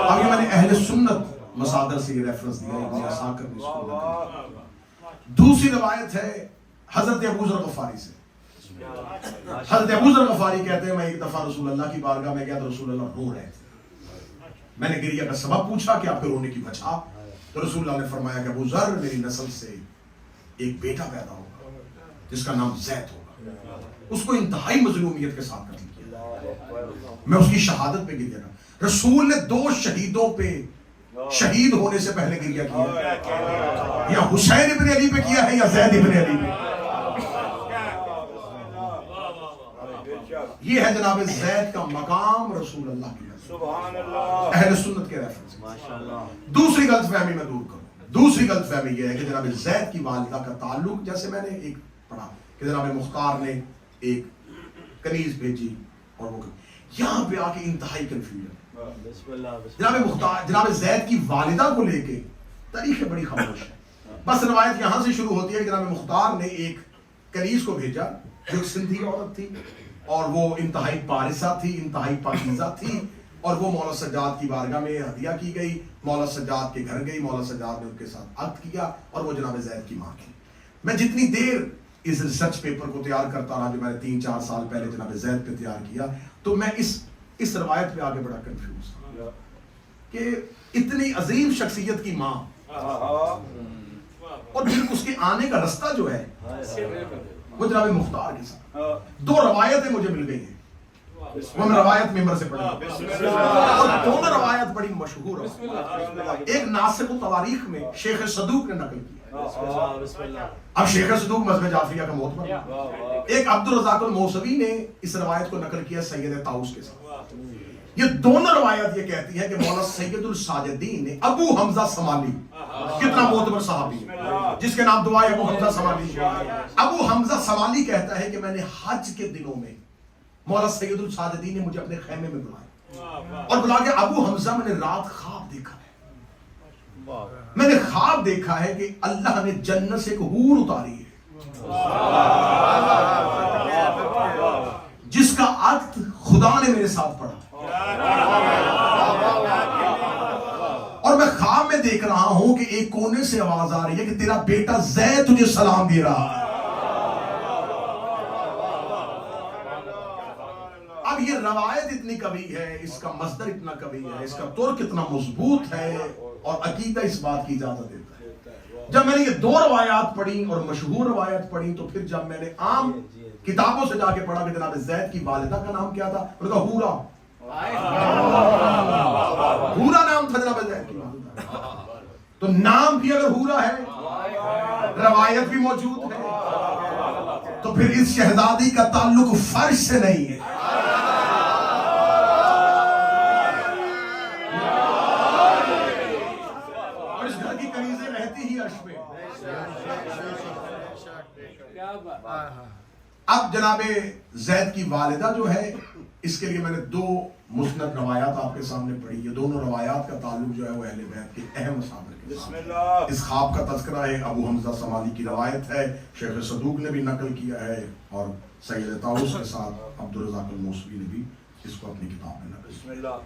اب یہ میں نے اہل سنت مصادر سے یہ ریفرنس دیا ابن عساکر نے اس کو لکھا. دوسری روایت ہے حضرت ابو ذر غفاری سے. حضرت ابو ذر غفاری کہتے ہیں میں ایک دفعہ رسول اللہ کی بارگاہ میں گیا تو رسول اللہ رو رہے تھے. میں نے گریہ کا سبب پوچھا کہ آپ کے رونے کی وجہ, تو رسول اللہ نے فرمایا کہ ابو ذر میری نسل سے ایک بیٹا پیدا ہوگا جس کا نام زید ہوگا. اس کو انتہائی مظلومیت کے ساتھ قتل کیا. میں اس کی شہادت پہ گریہ کر. رسول نے 2 شہیدوں پہ شہید ہونے سے پہلے گریہ کیا, یا حسین ابن علی پہ کیا ہے یا زید ابن علی پہ. یہ ہے جناب زید کا مقام رسول اللہ کی اہل سنت کے ریفرنس. دوسری غلط فہمی میں دور کروں. دوسری غلط فہمی یہ ہے کہ جناب زید کی والدہ کا تعلق, جیسے میں نے ایک پڑھا کہ جناب مختار نے ایک کنیز بھیجی اور وہ یہاں پہ آ کے انتہائی کنفیوژن. جناب مختار جناب زید کی والدہ کو لے کے تاریخ بڑی خاموش ہے. بس روایت یہاں سے شروع ہوتی ہے کہ جناب مختار نے ایک کنیز کو بھیجا جو ایک سندھی عورت تھی اور وہ انتہائی پارسہ تھی, انتہائی پاکیزہ تھی, اور وہ مولا سجاد کی بارگاہ میں ہدیہ کی گئی. مولا سجاد کے گھر گئی, مولا سجاد نے ان کے ساتھ عقد کیا اور وہ جناب زید کی ماں کی. میں جتنی دیر اس ریسرچ پیپر کو تیار کرتا رہا جو میں نے 3-4 سال پہلے جناب زید پہ تیار کیا, تو میں اس روایت پہ آگے بڑا کنفیوز تھا کہ اتنی عظیم شخصیت کی ماں اور اس کے آنے کا رستہ جو ہے وہ جناب مختار کے ساتھ. 2 روایتیں مجھے مل گئی ہیں, وہ میں روایت ممبر سے پڑھی اور دونوں روایت بڑی مشہور ہے. ایک ناسخ التواریخ میں شیخ صدوق نے نقل کیا. اب شیخ صدوق مذہب جعفریہ کا معتبر. ایک عبد الرزاق الموسوی نے اس روایت کو نقل کیا سید طاؤس کے ساتھ. یہ دونوں روایت یہ کہتی ہے کہ مولا سید الساجدین نے ابو حمزہ سمالی, کتنا معتبر صحابی ہے جس کے نام دعا ہے ابو حمزہ سمالی. ابو حمزہ سمالی کہتا ہے کہ میں نے حج کے دنوں میں مولا سید الساجدین نے مجھے اپنے خیمے میں بلایا اور بلا کے ابو حمزہ میں نے رات خواب دیکھا ہے. میں نے خواب دیکھا ہے کہ اللہ نے جنت سے ایک حور اتاری ہے جس کا عقد خدا نے میرے ساتھ پڑھا, اور میں خواب میں دیکھ رہا ہوں کہ ایک کونے سے آواز آ رہی ہے کہ تیرا بیٹا زید تجھے سلام دے رہا ہے. اب یہ روایت اتنی قوی ہے, اس کا مصدر اتنا قوی ہے, اس کا ترک اتنا مضبوط ہے اور عقیدہ اس بات کی اجازت دیتا ہے. جب میں نے یہ 2 روایات پڑھی اور مشہور روایت پڑھی, تو پھر جب میں نے عام کتابوں سے جا کے پڑھا کہ جناب زید کی والدہ کا نام کیا تھا, انہوں نے کہا ہورا. ہورا نام تھا جناب زید کی والدہ. تو نام بھی اگر ہورا ہے, روایت بھی موجود ہے, تو پھر اس شہزادی کا تعلق فرش سے نہیں ہے. اور اس گھر کی کنیزیں رہتی ہی عرش میں. اب جناب زید کی والدہ جو ہے, اس کے لیے میں نے 2 مسند روایات آپ کے سامنے پڑھی. یہ دونوں روایات کا تعلق جو ہے وہ اہل بیت کے اہم مصادر کے ساتھ. اس خواب کا تذکرہ ہے ابو حمزہ سمالی کی روایت ہے, شیخ صدوق نے بھی نقل کیا ہے, اور سید طاؤس کے ساتھ عبد الرزاق الموسوی نے بھی اس کو اپنی کتاب میں نقل کیا.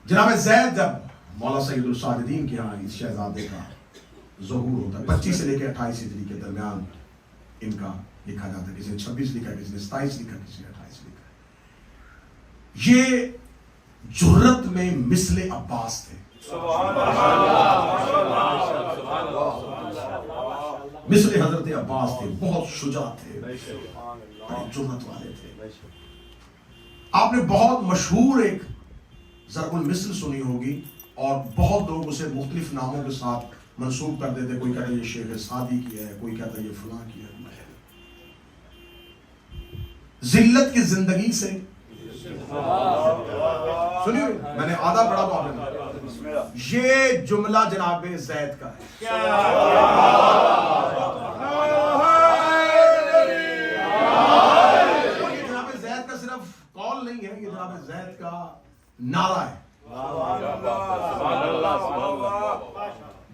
جناب زید جب مولا سید الساجدین کے ہاں اس شہزادے کا ظہور ہوتا ہے, 25 سے لے کے 28 ہجری کے درمیان ان کا لکھا جاتا ہے. کسی نے 26 لکھا, کسی نے 27 لکھا, کسی نے 28 لکھا. یہ جرت میں مثل عباس تھے, مثل حضرت عباس تھے, بہت شجاع تھے, بڑی جرت والے تھے. آپ نے بہت مشہور ایک ضرب المثل سنی ہوگی, اور بہت لوگ اسے مختلف ناموں کے ساتھ منسوب کر دیتے. کوئی کہتا ہے یہ شیخ سعدی کی ہے, کوئی کہتا ہے یہ فلاں کی ہے. ذلت کی زندگی سے سنیے, میں نے آدھا پڑھا تو آپ نے یہ جملہ جناب زید کا ہے. یہ جناب زید کا صرف قول نہیں ہے, یہ جناب زید کا نعرہ ہے.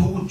2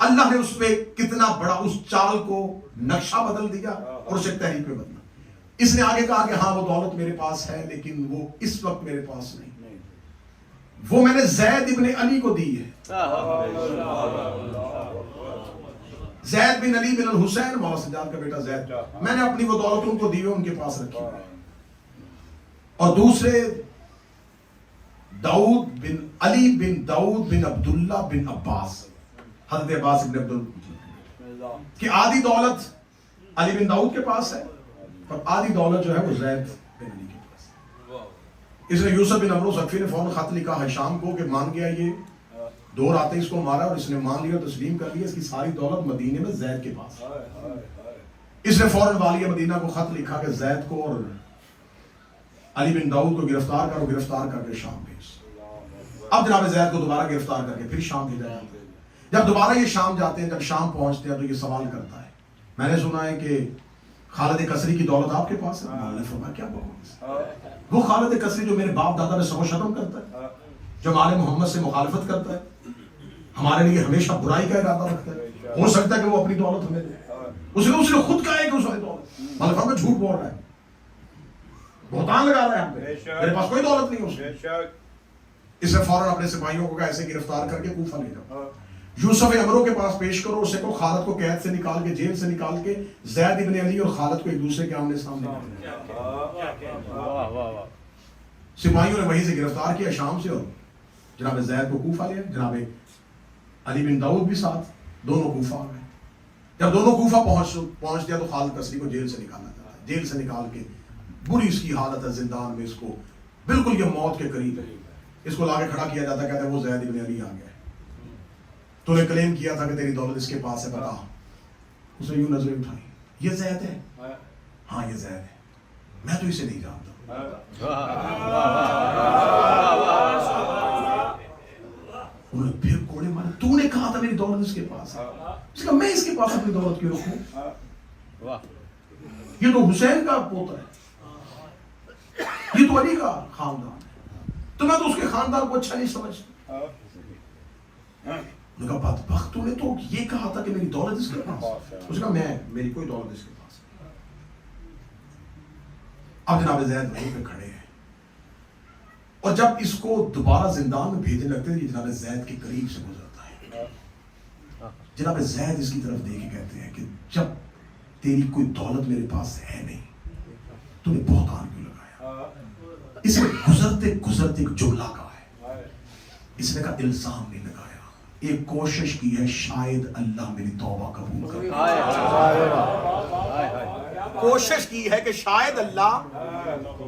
اللہ نے اس پہ کتنا بڑا اس چال کو نقشہ بدل دیا اور اسے تحریک میں بدلا. اس نے آگے کہا کہ ہاں وہ دولت میرے پاس ہے لیکن وہ اس وقت میرے پاس نہیں, وہ میں نے زید ابن علی کو دی ہے. زید بن علی بن الحسین مولا سجاد کا بیٹا زید, میں نے اپنی وہ دولت ان کو دی ہے, ان کے پاس رکھی. اور دوسرے داؤد بن علی بن داؤد بن عبداللہ بن عباس, حضرت عباس ابن عبداللہ, کہ آدھی دولت علی بن داؤد کے پاس ہے اور آدھی دولت جو ہے وہ زید بن علی کے پاس ہے. اس نے یوسف بن عمرو ثقفی نے فوراً خط لکھا ہشام کو کہ مان گیا, یہ 2 راتیں اس کو مارا اور اس نے مان لیا, تسلیم کر لیا, اس کی ساری دولت مدینے میں زید کے پاس ہے. اس نے فوراً والی مدینہ کو خط لکھا کہ زید کو اور علی بن داؤد کو گرفتار کرو, گرفتار کر کے شام بھیج. اب جناب زید کو دوبارہ گرفتار کر کے پھر شام بھیجا جاتا ہے. جب دوبارہ یہ شام جاتے ہیں, جب شام پہنچتے ہیں تو یہ سوال کرتا ہے, میں نے سنا ہے کہ خالد کسری کی دولت آپ کے پاس ہے. مولا نے فرمایا کیا بات, وہ خالد کسری جو میرے باپ دادا میں سب و شتم کرتا ہے, جو آل محمد سے مخالفت کرتا ہے, ہمارے لیے ہمیشہ برائی کا ارادہ رکھتا ہے, ہو سکتا ہے کہ وہ اپنی دولت ہمیں دے. اس نے خود کہا ہے کہ اس نے دولت, مولا نے فرمایا جھوٹ بول رہا ہے, بہتان لگا رہا ہے ہم پہ, میرے پاس کوئی دولت نہیں ہے. اس نے فوراً اپنے سپاہیوں کو ایسے گرفتار کر کے کوفہ لے جاؤ, یوسف عمرو کے پاس پیش کرو, اسے کو خالد کو قید سے نکال کے, جیل سے نکال کے زید ابن علی اور خالد کو ایک دوسرے کے آمنے سامنے. سپاہیوں نے وہیں سے گرفتار کیا شام سے, اور جناب زید کو کوفہ لیا. جناب علی بن داؤد بھی ساتھ, دونوں کوفہ آ گئے. جب دونوں کوفہ پہنچ گیا تو خالد کسری کو جیل سے نکالا جاتا ہے. جیل سے نکال کے بری اس کی حالت ہے زندان میں, اس کو بالکل یہ موت کے قریب ہے, اس کو لا کے کھڑا کیا جاتا ہے, کہتے ہیں وہ زید ابن علی آ گیا, تو نے کلیم کیا تھا کہ تیری دولت اس کے پاس ہے, بتا. اس نے یوں نظریں اٹھائی, یہ زید ہے؟ ہاں یہ زید ہے, میں تو اسے نہیں جانتا. انہوں نے پھر کوڑے مارے, تو نے کہا تھا میری دولت اس کے پاس ہے. اس کا میں اس کے پاس اپنی دولت کیوں رکھوں؟ یہ تو حسین کا پوتا ہے, یہ تو علی کا خاندان ہے, تو میں تو اس کے خاندان کو اچھا نہیں سمجھتا. نے کہا بدبخت, تو نے تو یہ کہا تھا کہ میری دولت اس کے پاس. اس نے کہا میری کوئی دولت اس کے پاس. اب جناب زید وہیں پہ کھڑے ہیں, اور جب اس کو دوبارہ زندان میں بھیجنے لگتے ہیں, جناب زید کے قریب سے گزرتا ہے. جناب زید اس کی طرف دیکھ کے کہتے ہیں کہ جب تیری کوئی دولت میرے پاس ہے نہیں, تو نے بہتان کیوں لگایا؟ اس میں گزرتے گزرتے ایک جملہ کہا ہے, اس نے کہا الزام نہیں لگایا, ایک کوشش کی ہے شاید اللہ میری توبہ قبول کرے. کوشش کی ہے کہ شاید اللہ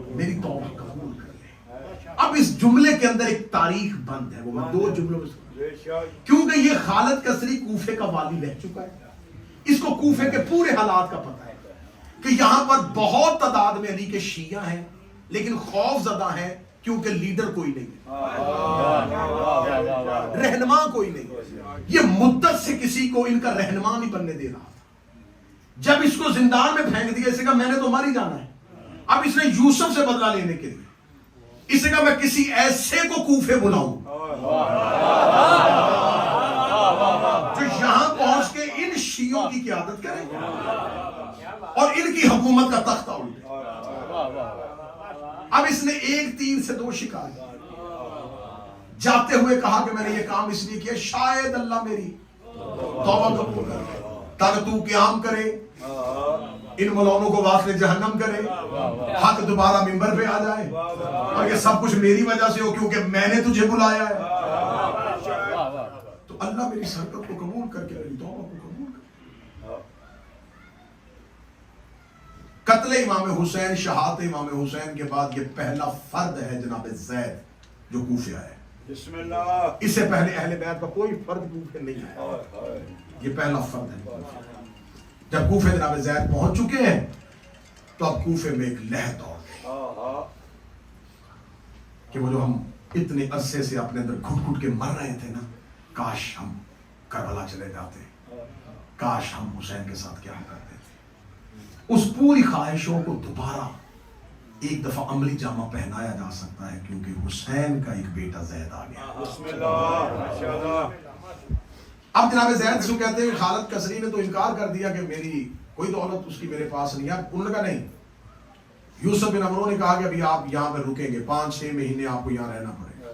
میری توبہ قبول کر لے. اب اس جملے کے اندر ایک تاریخ بند ہے, وہ میں 2 جملوں میں, کیونکہ یہ خالد کسری کوفے کا والی رہ چکا ہے, اس کو کوفے کے پورے حالات کا پتہ ہے کہ یہاں پر بہت تعداد میں علی کے شیعہ ہیں, لیکن خوف زدہ ہیں کیونکہ لیڈر کوئی نہیں ہے, رہنما کوئی نہیں. یہ مدت سے کسی کو ان کا رہنما نہیں بننے دے رہا. جب اس کو زندان میں پھینک دیا, اسے کہا میں نے تو مر ہی جانا ہے. اب اس نے یوسف سے بدلہ لینے کے لیے اسے کہا میں کسی ایسے کو کوفے بلاؤں جو یہاں پہنچ کے ان شیعوں کی قیادت کرے اور ان کی حکومت کا تختہ الٹے. اب اس نے 1 تیر سے 2 شکار کیے. جاتے ہوئے کہا کہ میں نے یہ کام اس لیے کیا شاید اللہ میری توبہ قبول کرے, تاکہ تو قیام کرے, ان مولانوں کو واصل جہنم کرے, حق دوبارہ منبر پہ آ جائے, اور یہ سب کچھ میری وجہ سے ہو کیونکہ میں نے تجھے بلایا ہے. تو اللہ میری شرکت کو قبول کر کے میری توبہ کو قبول کر. قتل امام حسین, شہادت امام حسین کے بعد یہ پہلا فرد ہے جناب زید جو کوفے آئے. بسم اللہ. اس سے پہلے اہل بیت کا کوئی فرد کوفے نہیں ہے, یہ پہلا فرد ہے. جب کوفے جناب زید پہنچ چکے ہیں تو اب کوفے میں ایک لہر دوڑ گئی کہ وہ جو ہم اتنے عرصے سے اپنے اندر گھٹ گھٹ کے مر رہے تھے نا, کاش ہم کربلا چلے جاتے, کاش ہم حسین کے ساتھ کیا کرتے تھے. اس پوری خواہشوں کو دوبارہ ایک دفعہ عملی جامہ پہنایا جا سکتا ہے کیونکہ حسین کا ایک بیٹا زید آ گیا. اب جناب زید سے کہتے ہیں خالد کسری نے تو انکار کر دیا کہ میری کوئی دولت اس کی میرے پاس نہیں ہے. انہوں نے کہا نہیں. یوسف بن عمرو نے کہا کہ ابھی آپ یہاں پہ رکیں گے 5-6 مہینے آپ کو یہاں رہنا پڑے گا.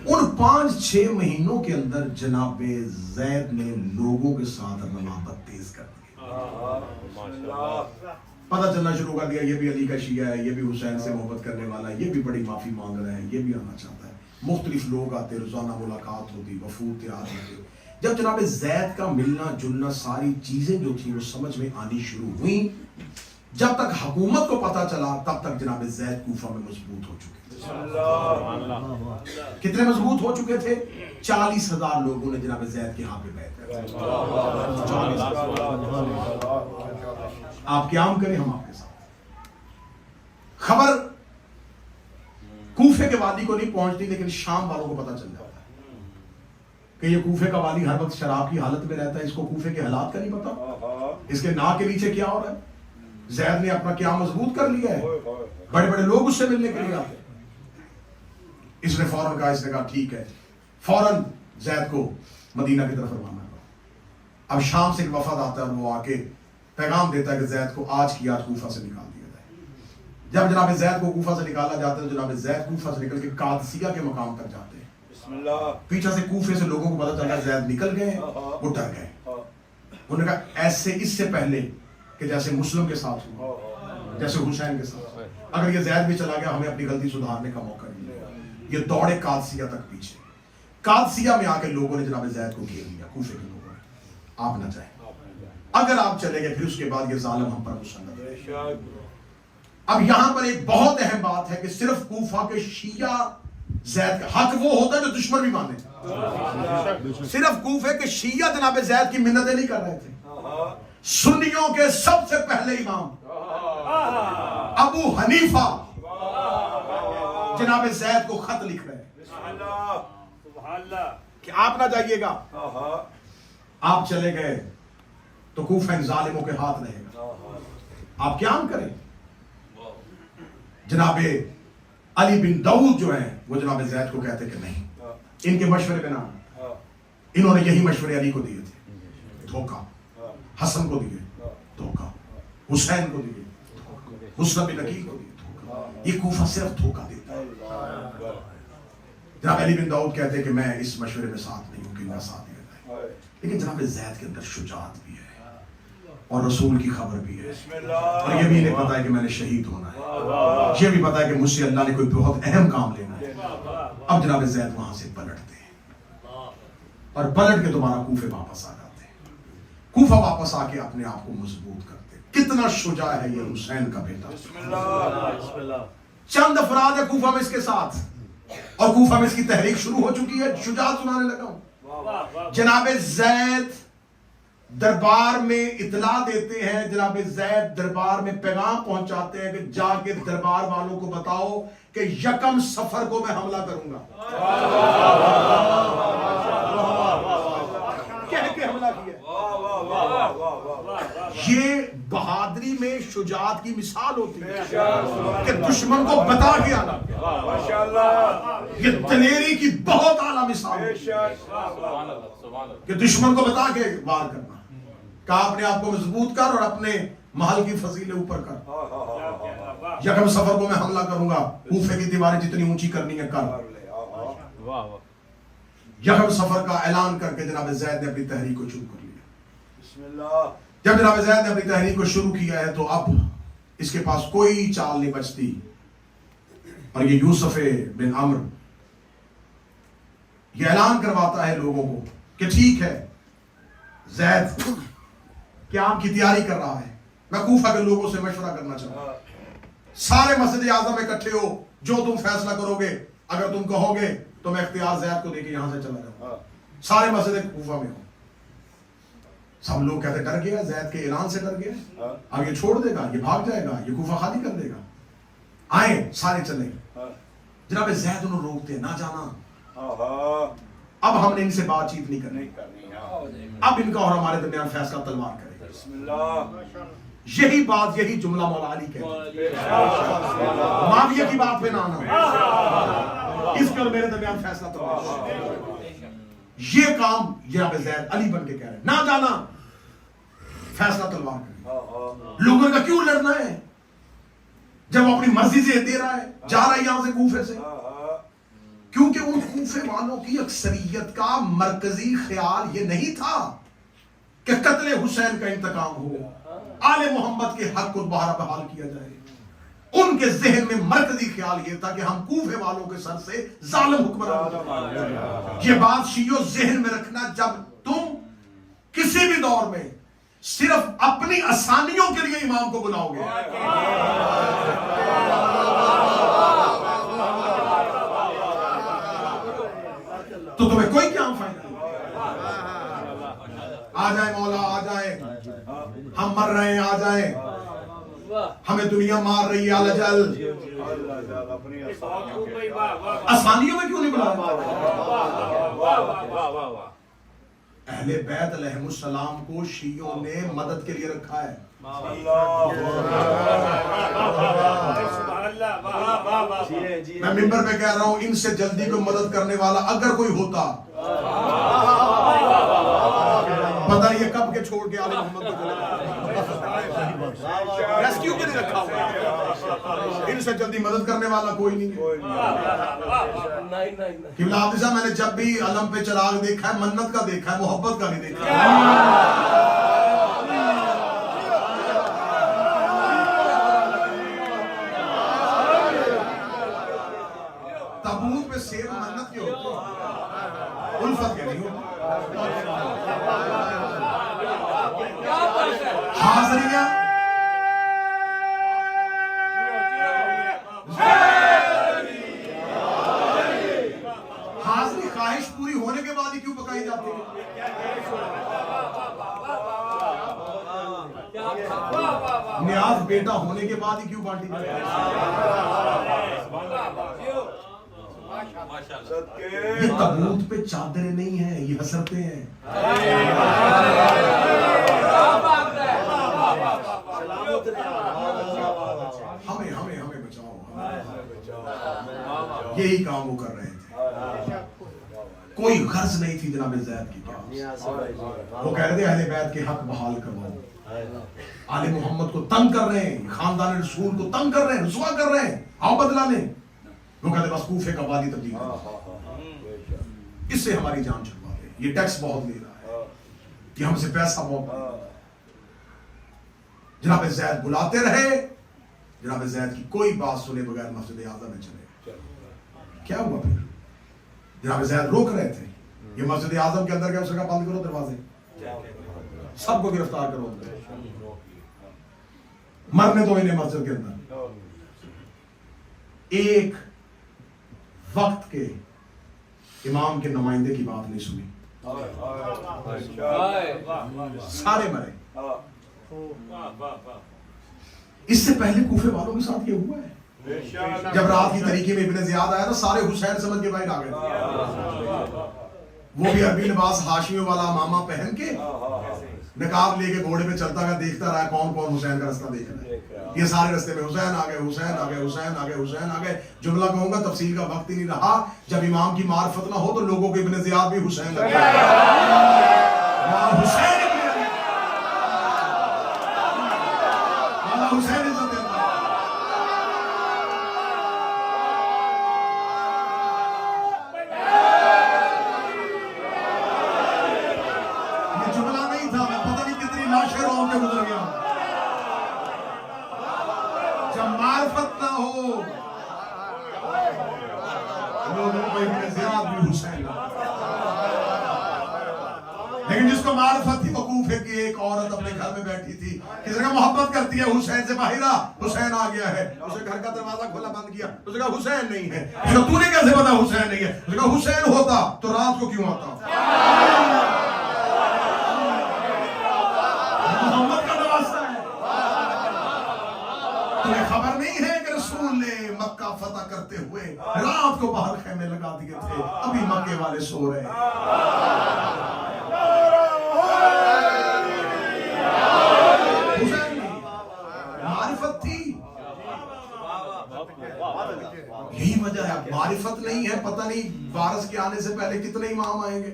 ان 5-6 مہینوں کے اندر جناب زید نے لوگوں کے ساتھ روابط تیز کر دی. پتہ چلنا شروع کر دیا یہ بھی علی کا شیعہ ہے, یہ بھی حسین سے محبت کرنے والا ہے, یہ بھی بڑی معافی مانگ رہا ہے, یہ بھی آنا چاہتا ہے. مختلف لوگ آتے, روزانہ ملاقات ہوتی, وفود تیار ہوتے. جب جناب زید کا ملنا جلنا ساری چیزیں جو تھی وہ سمجھ میں آنی شروع ہوئی, جب تک حکومت کو پتا چلا تب تک جناب زید کوفہ میں مضبوط ہو چکے تھے. کتنے مضبوط ہو چکے تھے؟ 40,000 لوگوں نے جناب زید کے ہاں پہ بیعت کر. آپ قیام کریں, ہم آپ کے ساتھ. خبر کوفے کے والی کو نہیں پہنچتی, لیکن شام والوں کو پتا چل جاتا ہے کہ یہ کوفے کا والی ہر وقت شراب کی حالت میں رہتا ہے, اس کو کوفے کے حالات کا نہیں پتا, اس کے ناک کے نیچے کیا ہو رہا ہے. زید نے اپنا قیام مضبوط کر لیا ہے, بڑے بڑے لوگ اس سے ملنے کے لیے آتے. اس نے فوراً کہا, اس نے کہا ٹھیک ہے, فوراً زید کو مدینہ کی طرف روانہ کرو. اب شام سے ایک وفد آتا ہے اور وہ آ کے پیغام دیتا ہے کہ زید کو آج کی آج کوفہ سے نکال دیا جائے. جب جناب زید کو کوفہ سے نکالا جاتا ہے تو جناب زید کوفہ سے نکل کے قادسیہ کے مقام تک جاتے ہیں. پیچھے سے کوفے سے لوگوں کو پتا چلا زید نکل گئے, وہ ڈر گئے. انہوں نے کہا ایسے اس سے پہلے کہ جیسے مسلم کے ساتھ ہوا, جیسے حسین کے ساتھ, اگر یہ زید بھی چلا گیا ہمیں اپنی غلطی سدھارنے کا موقع نہیں ملے. یہ دوڑے قادسیہ تک پیچھے. قادسیہ میں آ کے لوگوں نے جناب زید کو گھیر لیا, کوفے کے لوگوں نے. آپ نہ چاہیں, اگر آپ چلے گئے پھر اس کے بعد یہ ظالم ہم پر مسلط ہے. اب یہاں پر ایک بہت اہم بات ہے کہ صرف کوفہ کے شیعہ زید کا حق وہ ہوتا ہے جو دشمن بھی مانے. صرف کوفے کے شیعہ جناب زید کی منتیں نہیں کر رہے تھے. سنیوں کے سب سے پہلے امام ابو حنیفہ جناب زید کو خط لکھ رہے ہیں کہ آپ نہ جائیے گا, آپ چلے گئے تو کوفہ ان ظالموں کے ہاتھ رہے گا, آپ قیام کریں. جناب علی بن داؤد جو ہیں وہ جناب زید کو کہتے کہ نہیں, ان کے مشورے پہ نہ. انہوں نے یہی مشورے علی کو دیے تھے, دھوکہ. حسن کو دیے, دھوکہ. حسین کو دیے, حسن بن عقیل کو دیے, دھوکہ. یہ کوفہ صرف دھوکہ دیتا ہے. جناب علی بن داؤد کہتے کہ میں اس مشورے میں ساتھ نہیں ہوں کہ میرا ساتھ دیتا ہے. لیکن جناب زید کے اندر شجاعت بھی ہے اور رسول کی خبر بھی ہے, اور یہ بھی انہیں پتا ہے کہ میں نے شہید ہونا ہے, یہ بھی پتا ہے کہ مجھ سے اللہ نے کوئی بہت اہم کام لینا ہے. اب جناب زید وہاں سے پلٹتے ہیں اور پلٹ کے دوبارہ کوفے واپس آ جاتے ہیں. کوفہ واپس آ کے اپنے آپ کو مضبوط کرتے ہیں. کتنا شجاع ہے یہ حسین کا بیٹا. چند افراد ہے کوفہ میں اس کے ساتھ, اور کوفہ میں اس کی تحریک شروع ہو چکی ہے. شجاعت سنانے لگا ہوں. جناب زید دربار میں اطلاع دیتے ہیں, جناب زید دربار میں پیغام پہنچاتے ہیں کہ جا کے دربار والوں کو بتاؤ کہ 1 صفر کو میں حملہ کروں گا. کہہ کے حملہ کیا. یہ بہادری میں شجاعت کی مثال ہوتی ہے کہ دشمن کو بتا کے آنا. یہ دلیری کی بہت اعلیٰ مثال کہ دشمن کو بتا کے وار کرنا. کہا اپنے آپ کو مضبوط کر اور اپنے محل کی فضیلے اوپر کر. 1 صفر کو میں حملہ کروں گا, کوفے کی دیواریں جتنی اونچی کرنی ہے کر. 1 صفر کا اعلان کر کے جناب زید نے اپنی تحریک کو شروع کر لیا. جب جناب زید نے اپنی تحریک کو شروع کیا ہے تو اب اس کے پاس کوئی چال نہیں بچتی, اور یہ یوسف بن عمرو یہ اعلان کرواتا ہے لوگوں کو کہ ٹھیک ہے, زید قیام کی تیاری کر رہا ہے, میں کوفہ کے لوگوں سے مشورہ کرنا چاہتا ہوں. سارے مسجد اعظم میں اکٹھے ہو, جو تم فیصلہ کرو گے, اگر تم کہو گے تو میں اختیار زید کو دے کے یہاں سے چلا جاؤں. سارے مسجد کوفہ میں ہو. سب لوگ کہتے ڈر گیا, زید کے اعلان سے ڈر گیا, اب یہ چھوڑ دے گا, یہ بھاگ جائے گا, یہ کوفہ خالی کر دے گا. آئے سارے چلے. جناب زید انہوں روکتے, نہ جانا, اب ہم نے ان سے بات چیت نہیں کرنی, اب ان کا اور ہمارے درمیان فیصلہ تلوار کرے. یہی بات, یہی جملہ مولا علی کہتے ہیں, معاویہ کی بات پہ نہ آنا, اس کے اور میرے درمیان فیصلہ تلوار. یہ کام جناب زید علی بن کے کہہ رہے ہیں، نہ جانا فیصلہ تلوار کریں، لوگوں کا کیوں لڑنا ہے جب اپنی مرضی سے دے رہا ہے، جا رہا ہے یہاں سے کوفے سے، کیونکہ ان کوفے والوں کی اکثریت کا مرکزی خیال یہ نہیں تھا کہ قتل حسین کا انتقام ہو، آل محمد کے حق کو دوبارہ بحال کیا جائے۔ ان کے ذہن میں مرکزی خیال یہ تھا کہ ہم کوفے والوں کے سر سے ظالم حکمران۔ یہ بات شیعوں ذہن میں رکھنا، جب تم کسی بھی دور میں صرف اپنی آسانیوں کے لیے امام کو بلاؤ گے، تو تمہیں کوئی کیا فائدہ نہیں۔ آ جائے مولا، آ جائے، ہم مر رہے ہیں، آ جائیں، ہمیں دنیا مار رہی ہے، الجل آسانیوں میں کیوں نہیں بلا؟ اہل بیت علیہ السلام کو شیعوں نے مدد کے لیے رکھا ہے۔ میں ممبر پہ کہہ رہا ہوں، ان سے جلدی کوئی مدد کرنے والا اگر کوئی ہوتا، پتہ نہیں یہ کب کے چھوڑ کے آل محمد کو چلے ریسکیو کے لیے رکھا ہوا ہے۔ ان سے جلدی مدد کرنے والا کوئی نہیں ہے۔ قبلہ حافظ صاحب، میں نے جب بھی علم پہ چراغ دیکھا ہے، منت کا دیکھا ہے، محبت کا نہیں دیکھا۔ تابوت پہ سیب منت کے ہوتے ہیں، الفت کے نہیں ہوتے۔ حاضریاں حاضری خواہش پوری ہونے کے بعد ہی کیوں پکائی جاتی ہے؟ نیاز بیٹا ہونے کے بعد ہی کیوں بانٹی جاتی ہے؟ یہ تابوت پہ چادریں نہیں ہیں، یہ حسرتیں ہیں۔ ہمیں بچاؤ۔ یہی کام وہ کر رہے تھے، کوئی غرض نہیں تھی جناب زید کی پاس۔ وہ کہہ رہے تھے اہل بیت کے حق بحال کرواؤ، آل محمد کو تنگ کر رہے ہیں، خاندان رسول کو تنگ کر رہے ہیں، رسوا کر رہے ہیں، آؤ بدلا لیں۔ وہ کہتے بس کوفے کا وادی تبدیل کرو، اس سے ہماری جان چھڑوا دے، یہ ٹیکس بہت لے رہا ہے، یہ ہم سے پیسہ بہت۔ جناب زید بلاتے رہے، جناب زید کی کوئی بات سنے بغیر مسجد اعظم میں چلے۔ کیا ہوا پھر؟ جناب زید روک رہے تھے، یہ مسجد اعظم کے اندر کیا، اس نے کہا بند کرو دروازے، سب کو گرفتار کرو، مرنے دو انہیں مسجد کے اندر۔ ایک وقت کے امام کے نمائندے کی بات نہیں سنی، سارے مرے۔ اس سے پہلے کوفے والوں کے ساتھ یہ ہوا ہے، جب رات کی طریقے میں ابن زیاد آیا نا، سارے حسین سمجھ کے باہر آ گئے، وہ بھی عربی لباس ہاشمی والا امامہ پہن کے، نقاب لے کے گھوڑے پہ چلتا گیا، دیکھتا رہا کون کون حسین کا رستہ دیکھ رہا ہے۔ یہ سارے رستے میں حسین آ گئے، حسین آ گئے، حسین آ گئے، حسین آ گئے۔ جملہ کہوں گا، تفصیل کا وقت ہی نہیں رہا، جب امام کی معرفت نہ ہو تو لوگوں کے ابن زیاد بھی حسین لگ گئے، حسین حسین عزت دیتا ہے۔ یہ جملہ نہیں تھا، میں پتہ نہیں کتنی لاشیں روم کے گزر گیا۔ جب معرفت نہ ہو لوگوں کو ابن زیاد بھی حسین لگتا ہے، لیکن جس کو معرفت تھی، وقوف ہے کہ ایک عورت اپنے گھر میں بیٹھی تھی، کسی کا محبت کرتی ہے، حسین سے باہر آ، حسین آ گیا ہے، اسے گھر کا دروازہ کھولا بند کیا، اسے کہا حسین نہیں ہے، اسے کہا تو نے کیسے پتا حسین نہیں ہے، اسے کہا حسین ہوتا تو رات کو کیوں آتا؟ محمد کا نواسہ ہے۔ تمہیں خبر نہیں ہے کہ رسول نے مکہ فتح کرتے ہوئے رات کو باہر خیمے لگا دیے تھے، ابھی مکے والے سو رہے ہیں۔ معرفت تھی، یہی وجہ ہے. معرفت نہیں ہے, پتہ نہیں وارث کے آنے سے پہلے کتنے امام آئیں گے.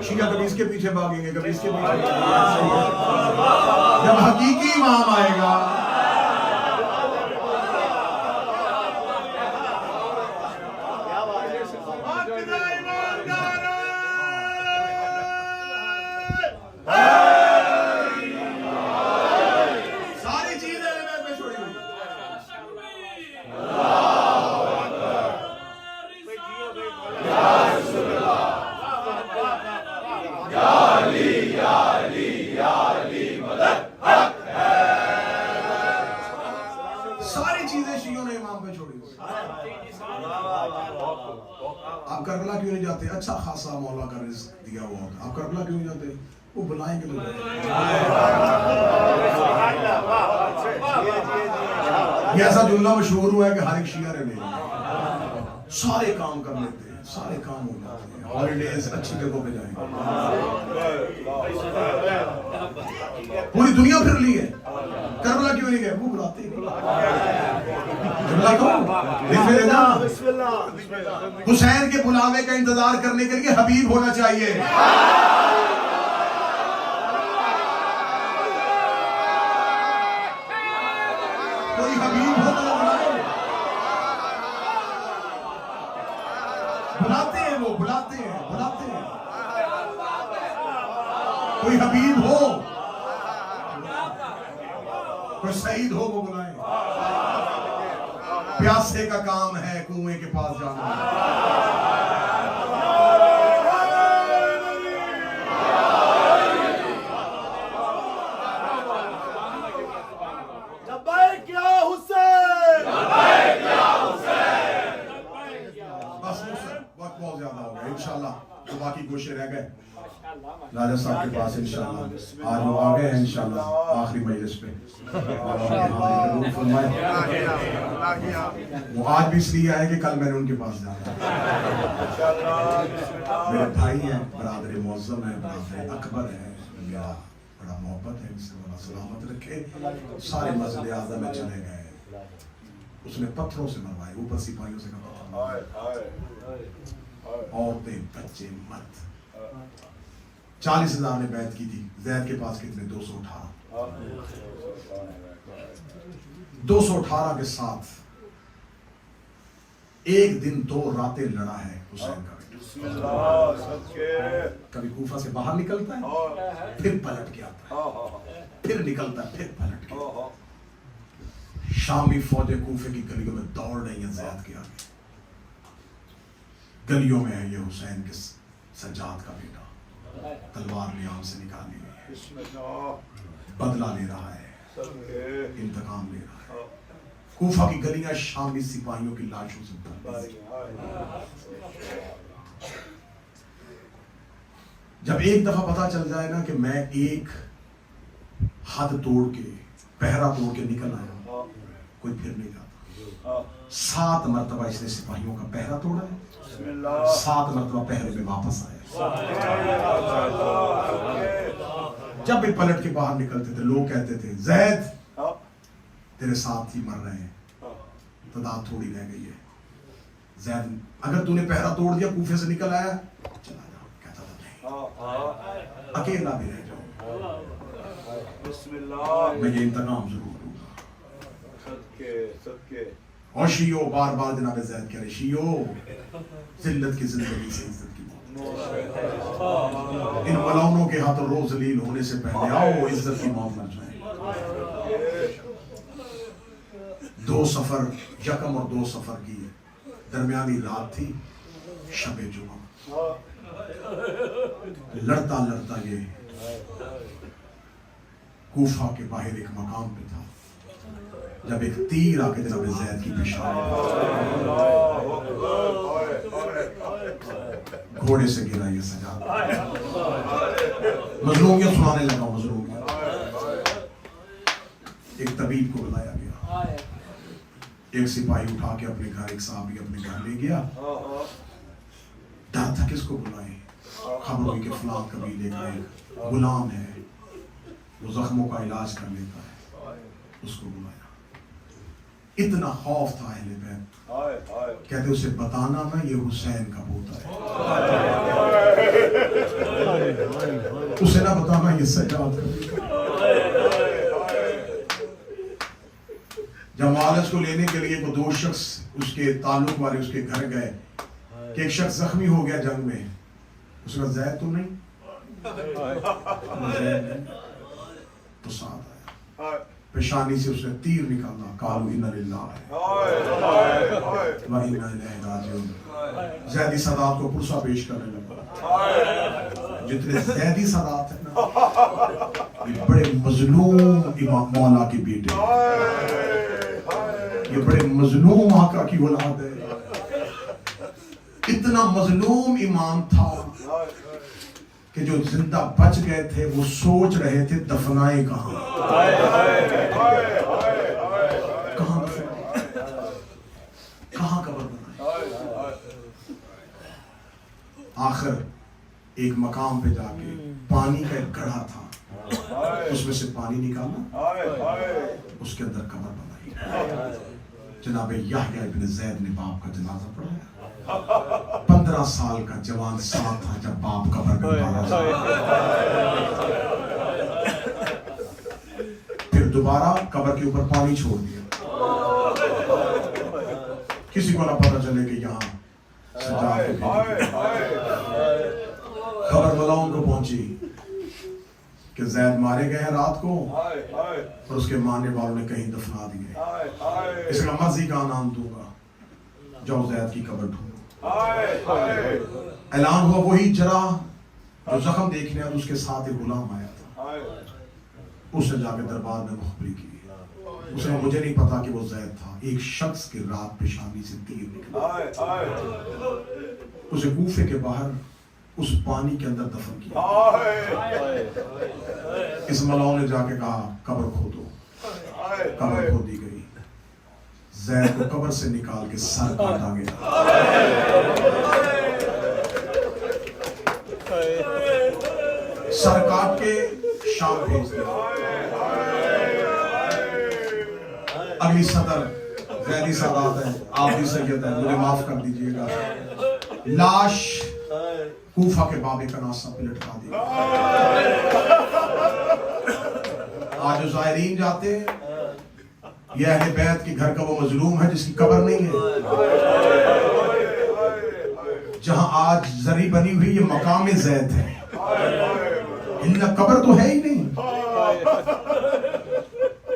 شیعہ کبھی اس کے پیچھے بھاگیں گے, کبھی اس کے پیچھے. جب حقیقی امام آئے گا کربلا کیوں نہیں جاتے؟ اچھا خاصا مولا کا رزق دیا ہوا ہوتا. آپ کربلا کیوں نہیں جاتے؟ وہ بلائیں گے لوگ. یہ ایسا جملہ مشہور ہوا ہے کہ ہر ایک شیعہ رہنے سارے کام کر لیتے ہیں, سارے کام ہو جاتے ہیں, ہالیڈیز اچھی جگہوں پہ جائیں. پوری دنیا پھر لی ہے, کربلا کیوں نہیں گئے؟ وہ بلاتے ہیں. حسین کے بلاوے کا انتظار کرنے کے لیے حبیب ہونا چاہیے. کوئی حبیب ہو تو بلاتے ہیں, وہ بلاتے ہیں. کوئی حبیب ہو, کوئی سعید ہو, وہ بلائیں. پیاسے کا کام ہے کنویں کے پاس جانا. بس وقت بہت زیادہ ہو گیا. انشاءاللہ تو باقی گوشے رہ گئے راجہ صاحب کے پاس. انشاءاللہ آج وہ آ گئے ہیں انشاءاللہ آخری مجلس پہ. وہ آج بھی اس لیے آئے کہ کل میں نے ان کے پاس جانا. میرے بھائی ہیں, برادر معظم ہیں, برادر اکبر ہے, میرا بڑا محبت ہے ان سے, اللہ سلامت رکھے. سارے مسجد اعظم میں چلے گئے, اس نے پتھروں سے مروائے, اوپر سپاہیوں سے کہا عورتیں بچے مرد. 40,000 نے بیعت کی تھی. زید کے پاس کتنے؟ 218. 218 کے ساتھ ایک دن 2 راتیں لڑا ہے حسین کا بیٹا. کبھی کوفہ سے باہر نکلتا ہے, پھر پلٹ کے آتا ہے, پھر نکلتا ہے, پھر پلٹ کے. شامی فوجیں کوفے کی گلیوں میں دوڑ رہی ہیں زید کے آگے. گلیوں میں ہے یہ حسین کے سجاد کا بیٹا, تلوار نیام سے نکالی ہوئی ہے, بدلہ لے رہا ہے, انتقام لے رہا ہے. کوفہ کی گلیاں شامی سپاہیوں کی لاشوں سے بھری. جب ایک دفعہ پتا چل جائے نا کہ میں ایک حد توڑ کے, پہرا توڑ کے نکل آیا, کوئی پھر نہیں جاتا. 7 مرتبہ اس نے سپاہیوں کا پہرا توڑا ہے, 7 مرتبہ پہرے میں واپس آیا. جب بھی پلٹ کے باہر نکلتے تھے لوگ کہتے تھے زید تیرے ساتھ ہی مر رہے ہیں, تعداد تھوڑی رہ گئی ہے. زید اگر تو نے پہرا توڑ دیا, کوفے سے نکل آیا, چلا جاؤ. کہتا تھا نہیں, اکیلا بھی رہ جاؤ, میں یہ انتقام ضرور لوں گا. اور شیعو بار بار جناب زید کہہ رہے, شیعو ذلت کی زندگی سے عزت کی موت. ان ملعونوں کے ہاتھوں روز ذلیل ہونے سے پہلے آؤ عزت کی موت نہ جائے. 2 سفر, یکم اور 2 سفر کی درمیانی رات تھی, شب جمعہ. لڑتا لڑتا یہ کوفہ کے باہر ایک مقام پہ تھا, جب ایک تیر آ کے جناب زید کی پیشانی گھوڑے سے گرا یہ سجاد. مظلومیت سنانے لگا, مظلومیت. ایک طبیب کو بلایا گیا, ایک سپاہی اٹھا کے اپنے گھر, ایک صحابی اپنے گھر لے گیا. ڈر تھا کس کو بلائیں, خبر ہوئی کہ فلاں قبیلے کا ایک غلام ہے, وہ زخموں کا علاج کر لیتا ہے, اس کو بلایا. اتنا خوف تھا اہل بیت. کہتے اسے بتانا نا یہ حسین کا پوتا ہے. اسے نہ بتانا یہ سجاد کا. جب معالج کو لینے کے لیے وہ دو شخص اس کے تعلق والے اس کے گھر گئے کہ ایک شخص زخمی ہو گیا جنگ میں. اس کا زید تو نہیں تو ساتھ آیا. پیشانی سے اس نے تیر نکالا. قالوا انا للہ و انا الیہ راجعون. زیدی سادات کو پرسہ پیش کرنے لگا. جتنے زیدی سادات ہیں نا یہ بڑے مظلوم امام مولا کے بیٹے, یہ بڑے مظلوم آقا کی اولاد ہے. اتنا مظلوم امام تھا کہ جو زندہ بچ گئے تھے وہ سوچ رہے تھے دفنائے کہاں, کہاں قبر بنائے. آخر ایک مقام پہ جا کے پانی کا ایک گڑھا تھا, اس میں سے پانی نکالا, اس کے اندر قبر بنائی. جناب یحییٰ ابن زید نے باپ کا جنازہ پڑھایا. 15 سال کا جوان ساتھ تھا جب باپ قبر میں پڑا. پھر دوبارہ قبر کے اوپر پانی چھوڑ دیا. کسی کو نہ پتا چلے کہ یہاں سجاد کے خبر ملاؤں کو پہنچی کہ زید مارے گئے ہیں رات کو اور اس کے مارنے والوں نے کہیں دفنا دیے. اس کا مرضی کا نام دوں گا, جاؤ زید کی قبر ڈھونڈو. اعلان ہوا وہی جراح جو زخم دیکھنے اور اس کے ساتھ ایک غلام آیا تھا. اس نے جا کے دربار میں مخبری کی. اس نے مجھے نہیں پتا کہ وہ زید تھا. ایک شخص کی رات پیشانی سے تیر نکلا. اسے کوفے کے باہر اس پانی کے اندر دفن کیا. اس ملاؤں نے جا کے کہا قبر کھودو. قبر کھودی گئی. زید کو قبر سے نکال کے سر کاٹا گیا. سر کاٹ کے شام بھیج دیا. اگلی صدر زیدی سادات ہے, آپ بھی سید ہے, مجھے معاف کر دیجئے گا. لاش کوفہ کے باب کناسہ پہ لٹکا دی. آج جو زائرین جاتے ہیں یہ اہل بیت کے گھر کا وہ مظلوم ہے جس کی قبر نہیں ہے. جہاں آج زری بنی ہوئی یہ مقام زید ہے, انہیں قبر تو ہے ہی نہیں.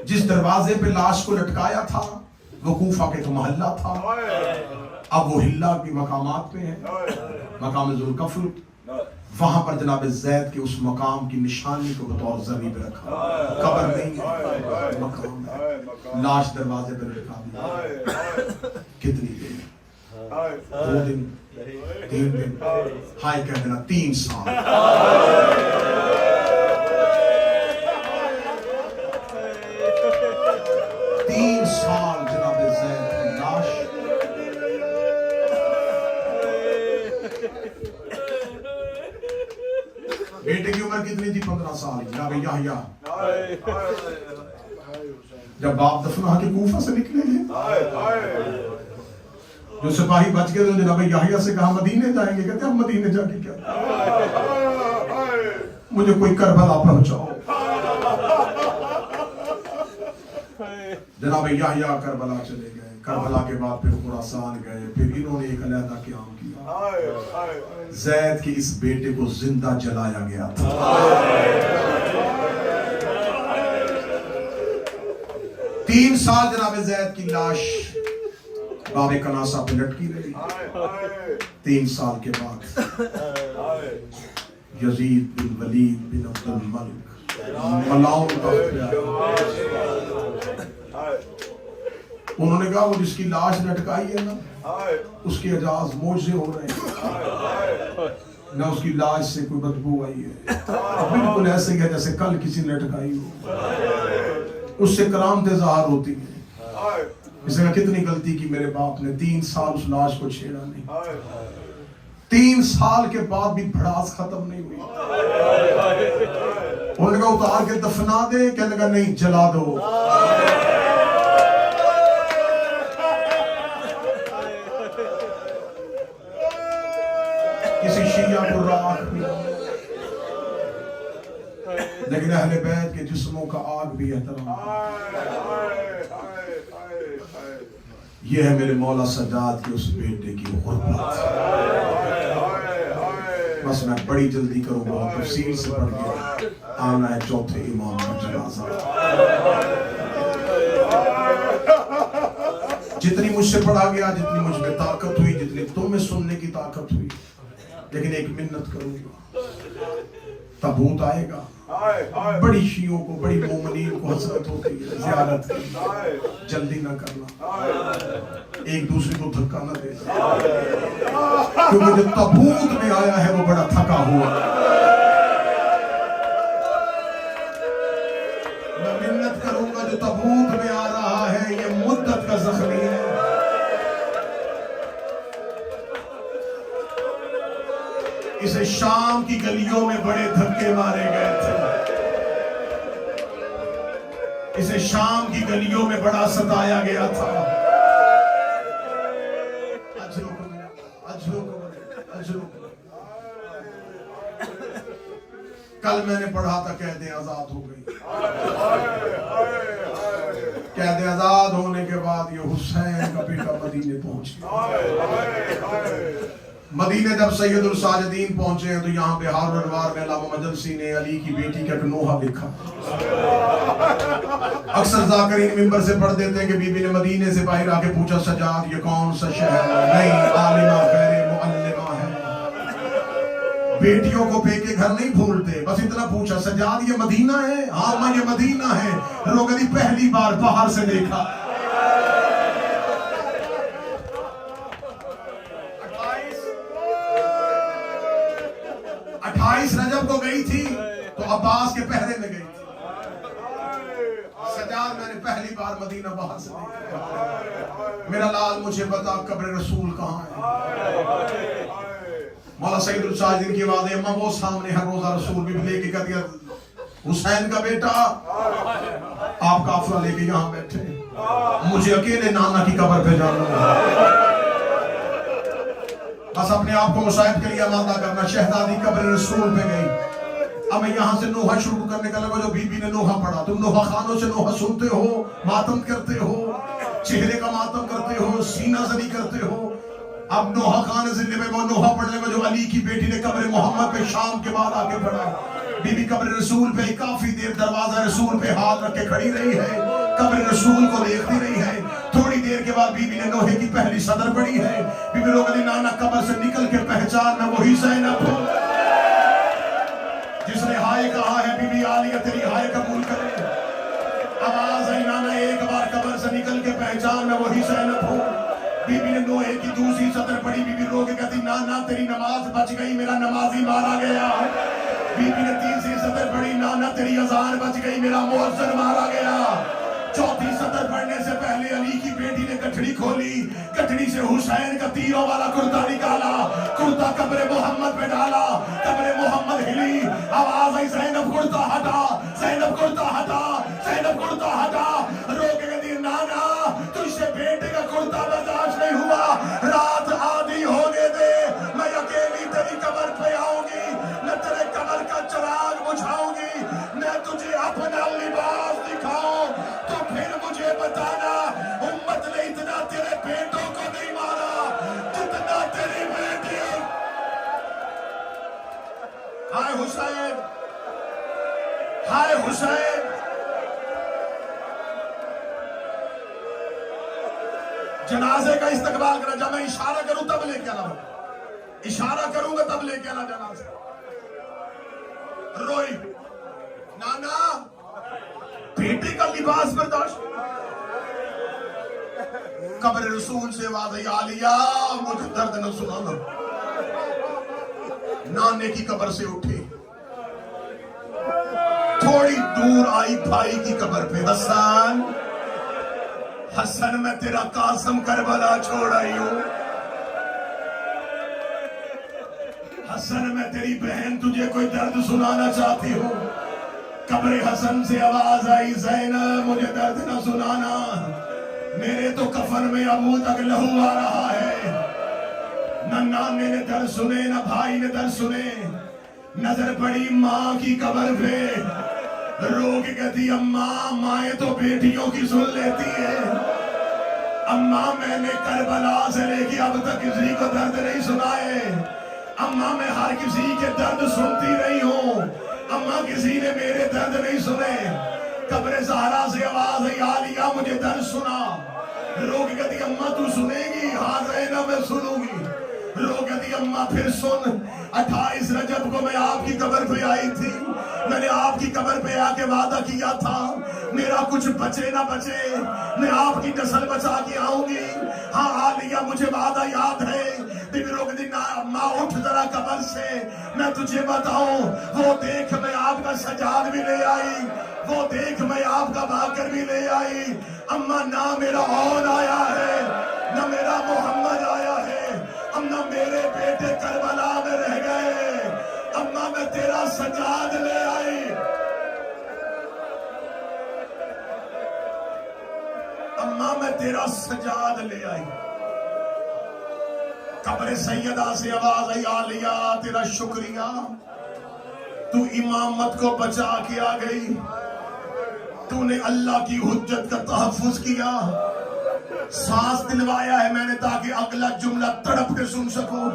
جس دروازے پہ لاش کو لٹکایا تھا وہ کوفہ کے تو محلہ تھا. اب وہ ہلہ کی مقامات پہ ہے, مقام ذوالکفل. وہاں پر جناب زید کے اس مقام کی نشانی کو بطور زری پہ رکھا. قبر نہیں ہے, مقام ہے. لاش دروازے پہ لٹکا دی. کتنی دیر؟ 2 دن, 3 دن, ہائے کہہ دینا 3 سال. 3 سال جناب زید کی لاش. بیٹے کی عمر کتنی تھی؟ 15 سال. جناب یحییٰ جب باپ دفنا کے کوفہ سے نکلے گے, جو سپاہی بچ گئے تو جناب یحییٰ سے کہا مدینے جائیں گے. کہتے ہیں مدینے جا کے کیا, مجھے کوئی کربلا پہنچاؤ. جناب یحییٰ کربلا چلے گئے. کربلا کے بعد پھر خراسان گئے. پھر انہوں نے ایک علیحدہ قیام کیا. زید کے اس بیٹے کو زندہ جلایا گیا تھا. 3 سال جناب زید کی لاش باب کناسہ پہ لٹکی رہی. 3 سال کے بعد یزید بن ولید بن عبد الملک ملاؤں انہوں نے کہا وہ جس کی لاش لٹکائی ہے نا اس کے اعجاز معجزے ہو رہے ہیں. نہ اس کی لاش سے کوئی بدبو آئی ہے, بالکل ایسے ہی ہے جیسے کل کسی نے لٹکائی ہو. اس سے کرامتیں ظاہر ہوتی ہیں. اس نے کتنی غلطی کی میرے باپ نے, 3 سال اس لاش کو چھیڑا نہیں. 3 سال کے بعد بھی بھڑاس ختم نہیں ہوئی. انہوں نے کہا اتار کے دفنا دے, کہنے لگا نہیں جلا دو. کسی شیعہ کو راکھ بھی، لیکن اہل بیت کے جسموں کا آگ بھی احترام۔ یہ ہے میرے مولا سجاد کے اس بیٹے کی غربت۔ بس میں بڑی جلدی کروں گا، تفصیل سے پڑھ کے آنا ہے چوتھے امام کا جنازہ۔ جتنی مجھ سے پڑھا گیا، جتنی مجھ میں طاقت ہوئی، جتنی تم میں سننے کی طاقت ہوئی، لیکن ایک منت کروں گا، تابوت آئے گا، بڑی شیعوں کو، بڑی مومنین کو حسرت ہوتی ہے زیارت کی، جلدی نہ کرنا، ایک دوسرے کو دھکا نہ دینا، کیونکہ جو تابوت میں آیا ہے وہ بڑا تھکا ہوا۔ میں منت کروں گا، جو تابوت میں آ رہا ہے یہ مدت کا زخمی ہے، اسے شام کی گلیوں میں بڑے دھکے مارے گئے تھے، اسے شام کی گلیوں میں بڑا ستایا گیا تھا۔ کل میں نے پڑھا تھا قید آزاد ہو گئی، قید آزاد ہونے کے بعد یہ حسین کا بیٹا مدینے پہنچ گیا۔ مدینے جب سید الساجدین پہنچے ہیں تو یہاں پہ ہار انوار میں علامہ مجلسی نے علی کی بیٹی کا ایک نوحہ لکھا۔ اکثر ذاکرین ممبر سے پڑھ دیتے ہیں کہ بی بی نے مدینے سے باہر آ کے پوچھا سجاد یہ کون سا شہر ہے؟ نہیں، عالمہ غیر معلمہ ہے۔ بیٹیوں کو پے کے گھر نہیں بھولتے، بس اتنا پوچھا سجاد یہ مدینہ ہے؟ ہاں ماں یہ مدینہ ہے۔ لوگ نے پہلی بار باہر سے دیکھا۔ 28 رجب کو گئی تھی تو عباس کے پہرے میں گئی تھی۔ سجاد میں نے پہلی بار مدینہ باہر سے دیکھا۔ میرا لال مجھے بتا قبر رسول کہاں ہے؟ مولا سید الساجدین کی آواز ہے اماں وہ سامنے ہر روزہ رسول بھی لے کے کہتی ہے حسین کا بیٹا آپ قافلہ لے کے یہاں بیٹھے، مجھے اکیلے نانا کی قبر پہ جانا ہے۔ بس اپنے آپ کو مصائب کے لیے آمادہ کرنا۔ شہزادی قبر رسول پہ گئی۔ اب میں یہاں سے نوحہ شروع کرنے کا لگا، جو بی بی نے نوحہ پڑھا۔ تم نوحہ خانوں سے نوحہ سنتے ہو، ماتم کرتے ہو، چہرے کا ماتم کرتے ہو، سینہ زنی کرتے ہو۔ اب نوحہ خان ضلع میں وہ نوحہ پڑھنے میں جو علی کی بیٹی نے قبر محمد پہ شام کے بعد آ کے پڑھا۔ بی بی قبر رسول پہ کافی دیر دروازہ رسول پہ ہاتھ رکھ کے کھڑی رہی ہے، قبر رسول کو دیکھتی رہی ہے۔ تھوڑی دیر کے بعد بی بی نے نوحے کی پہلی صدر پڑھی ہے۔ بی بی لوگوں نے نانا قبر سے نکل کے پہچان میں وہی زینب ہوں جس نے ہائے کہا ہے، بی بی عالیہ تیری ہائے قبول کرے۔ آواز ہے نانا ایک بار قبر سے نکل کے پہچان میں وہی زینب ہوں۔ بی بی نے نوحے کی دوسری صدر پڑھی۔ بی بی رو کے کہتی نانا تیری نماز بچ گئی، میرا نمازی مارا گیا۔ بی بی نے تیسری صدر پڑھی، نانا تیری اذان بچ گئی، میرا مؤذن مارا گیا۔ چوتھی صدر پڑھنے سے پہلے علی کی بیٹی نے گٹھڑی کھولی، گٹھڑی سے حسین کا تیروں والا کرتا نکالا، کرتا قبر محمد پہ ڈالا، قبر محمد ہلی۔ آواز آئی زینب کرتا ہٹا، زینب کرتا ہٹا، زینب کرتا ہٹا۔ رو کے کہتی نانا تجھ سے بیٹے کا کرتا برداشت نہیں ہوا، رات آدھی ہونے دے، میں اکیلی تیری قبر پہ آؤں گی، میں تیرے قبر کا چراغ بجھاؤں گی، میں تجھے اپنا لباس دکھاؤں تو پھر مجھے بتانا امت نے اتنا تیرے بیٹوں کو نہیں مارا جتنا تیری بیٹیوں۔ ہائے حسین، ہائے حسین۔ جنازے کا استقبال کرنا، جب میں اشارہ کروں تب لے کے آنا، اشارہ کروں گا تب لے کے آنا جنازے۔ روئی نانا بیٹے کا لباس برداشت۔ قبر رسول سے آواز آئی عالیہ مجھے درد نہ سنانا۔ نانے کی قبر سے اٹھی، تھوڑی دور آئی بھائی کی قبر پہ، حسن حسن میں تیرا قاسم کربلا چھوڑ آئی ہوں، حسن میں تیری بہن تجھے کوئی درد سنانا چاہتی ہوں۔ قبر حسن سے آواز آئی زینب مجھے درد نہ سنانا، میرے تو کفن میں ابو تک لہو آ رہا ہے، نہ نہ نانے نے در سنے نہ بھائی نے در سنے. نظر پڑی ماں کی قبر پہ, رو کے کہتی اماں, مائیں تو بیٹیوں کی سن لیتی ہے. اماں میں نے کربلا سے لے کے اب تک کسی کو درد نہیں سنائے. اماں میں ہر کسی کے درد سنتی رہی ہوں. اماں کسی نے میرے درد نہیں سنے. قبر زہرا سے آواز ہے یا علیہ مجھے درد سنا. رو کے کہتی اماں تو سنے گی؟ ہاں زینب میں سنوں گی. رو کہتی اماں پھر سن, 28 رجب کو میں آپ کی قبر پہ آئی تھی. میں نے آپ کی قبر پہ آ کے وعدہ کیا تھا میرا کچھ بچے نہ بچے, میں آپ کی نسل بچا کے آؤں گی. ہاں عالیہ مجھے وعدہ یاد ہے. رو کہتی اماں اٹھ ذرا قبر سے, میں تجھے بتاؤں. وہ دیکھ میں آپ کا سجاد بھی لے آئی, وہ دیکھ میں آپ کا باکر بھی لے آئی. اماں نہ میرا اون آیا ہے نہ میرا محمد آیا ہے. اماں میرے بیٹے کربلا میں رہ گئے. اماں میں تیرا سجاد لے آئی. اماں میں تیرا سجاد لے آئی. قبر سیدہ سے آواز آئی عالیہ تیرا شکریہ, تو امامت کو بچا کے آ گئی. تو نے اللہ کی حجت کا تحفظ کیا. سانس دلوایا ہے میں نے تاکہ اگلا جملہ تڑپ کے سن سکوں.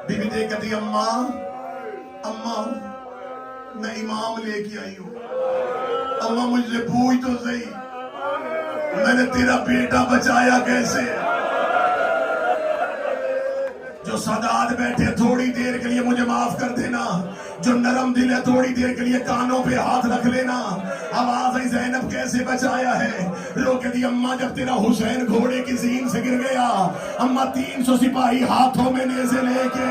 بی بی دے کہتی اماں اماں میں امام لے کے آئی ہوں. اماں مجھ سے پوچھ تو صحیح, میں نے تیرا بیٹا بچایا کیسے؟ جو سادات بیٹھے تھوڑی دیر کے لیے مجھے معاف کر دینا. جو نرم دل ہے تھوڑی دیر کے لیے کانوں پہ ہاتھ رکھ لینا. آواز آئی زینب کیسے بچایا ہے؟ رو کہتی اماں جب تیرا حسین گھوڑے کی زین سے گر گیا, اماں 300 سپاہی ہاتھوں میں نیزے لے کے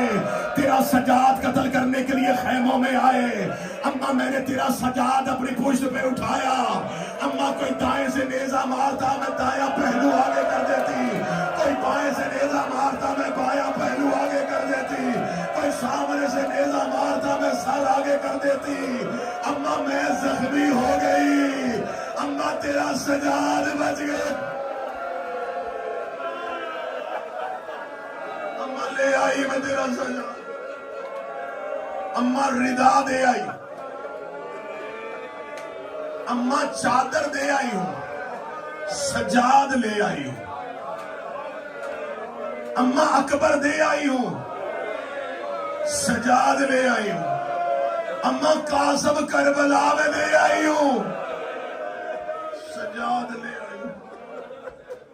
تیرا سجاد قتل کرنے کے لیے خیموں میں آئے. اماں میں نے تیرا سجاد اپنی پشت پہ اٹھایا. اماں کوئی دائیں سے نیزہ مارتا میں دایاں پہلو آگے کر دیتی, کوئی بائیں سے نیزہ مارتا میں بایاں پہلو آگے کر دیتی, کوئی سامنے سے نیزہ مارتا میں سر آگے کر دیتی. اماں میں زخمی ہو گئی, اماں تیرا سجاد بچ گئے. اماں لے آئی میں تیرا سجاد. اماں ردا دے آئی. اماں چادر دے آئی ہوں, سجاد لے آئی ہوں. اماں اکبر دے آئی ہوں, سجاد لے آئی ہوں. اماں قاسم کربلا میں دے آئی ہوں, سجاد لے آئی ہوں.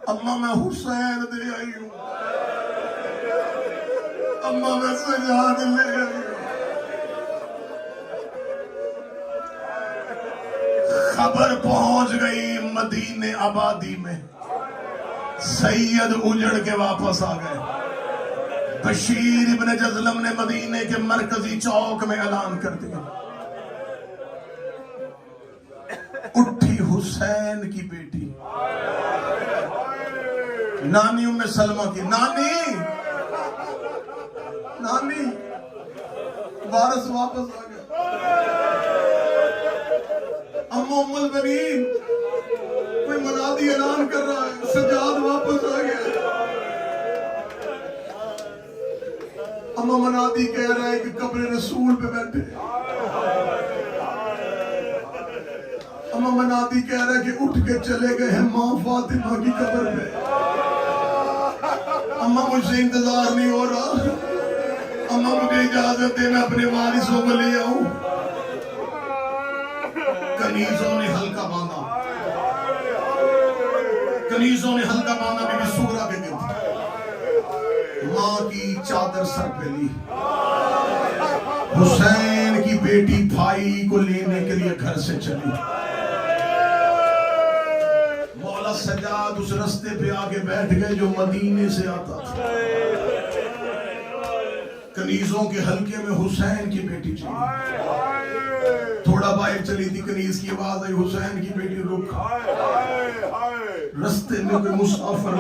اماں میں حسین دے آئی ہوں, اماں میں سجاد لے آئی ہوں. خبر پہنچ گئی مدینے آبادی میں, سید اجڑ کے واپس آ گئے. بشیر ابن جزلم نے مدینے کے مرکزی چوک میں اعلان کر دیا, اٹھی حسین کی بیٹی نانی ام سلمہ کی. نانی نانی وارث واپس آ گیا. ام البنین کوئی منادی اعلان کر رہا ہے, سجاد واپس آ گیا. اما منادی کہہ رہا ہے کہ قبر رسول پہ بیٹھے. اما منادی کہہ رہا ہے کہ اٹھ کے چلے گئے ہیں ماں فاطمہ کی قبر پہ. اما مجھ سے انتظار نہیں ہو رہا, اما مجھے اجازت دے میں اپنے وارثوں کو لے آؤں. کنیزوں نے حلقہ باندھا, کنیزوں نے حلقہ باندھا بی بی سورہ کے گرد. ماں کی چادر سر پہ لی, حسین کی بیٹی بھائی کو لینے کے لیے گھر سے چلی. مولا سجاد اس رستے پہ آگے بیٹھ گئے جو مدینے سے آتا تھا. کنیزوں کے حلقے میں حسین کی بیٹی چلی. تھوڑا باہر چلی تھی, کنیز کی آواز آئی حسین کی بیٹی رک. رستے میں کوئی مسافر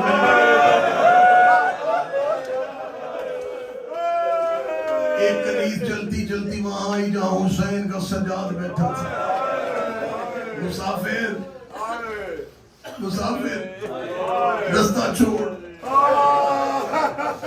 ایک کنیز جلتی جلتی وہاں آئی جہاں حسین کا سجاد بیٹھا تھا. مسافر مسافر رستہ چھوڑ,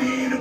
3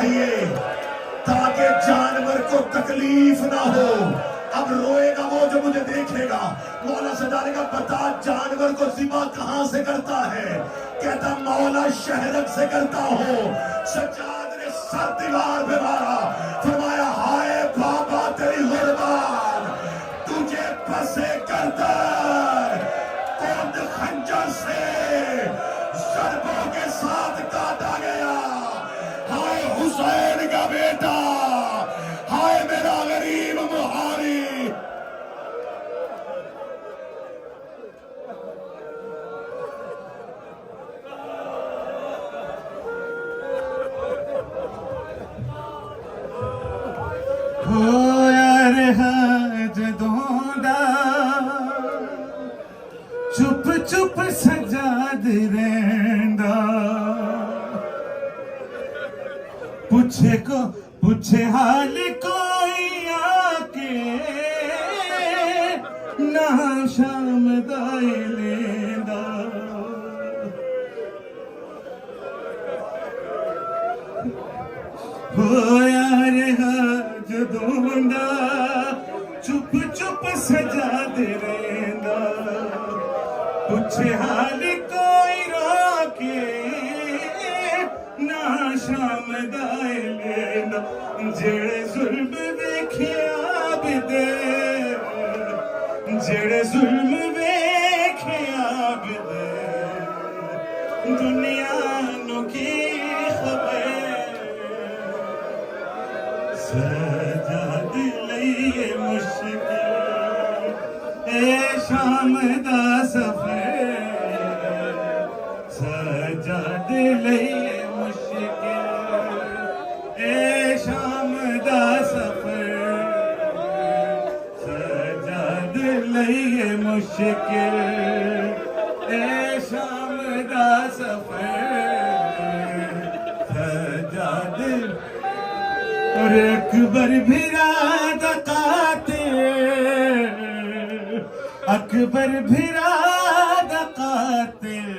چاہیے تاکہ جانور کو تکلیف نہ ہو. اب روئے گا وہ جو مجھے دیکھے گا. مولا سے ڈالے گا بتا جانور کو ذبح کہاں سے کرتا ہے؟ کہتا مولا شہرک سے کرتا ہوں. سجاد نے سر دیوار پہ مارا, فرمایا ہائے بابا تیری غربان, تجھے پسے کردر کود خنجر سے ضربوں کے ساتھ کاٹا گیا. ہائے حسین کا بیٹا, ہائے میرا غریب مہاری. ہویا رہا جدوں دا چپ چپ سجاد رہندا, پوچھے حال کوئی آکے نہ شام دائی لیندا. ہویا رہا جدوں دا چپ چپ سجاد رہندا, پوچھے حال کوئی روکے نہ شام دائی لیندا. جڑے ظلم ویکھیا بدے, جڑے ظلم ویکھیا بدے, دنیا نو کی خبر. سجاد لئیے مشکل اے شام دا سفر, سجاد لئیے مشکل اے شام دا سفر, سجاد لئیے مشکل اے شام دا سفر. سجاد اور اکبر بھرا دا قاتل, اکبر بھرا دا قاتل,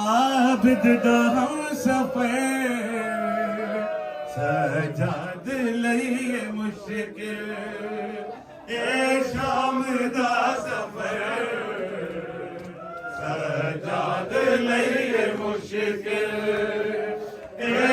عابد دا ہم سفر. سجاد لئیے مشکل اے شام دا سفر, سجاد لئیے مشکل اے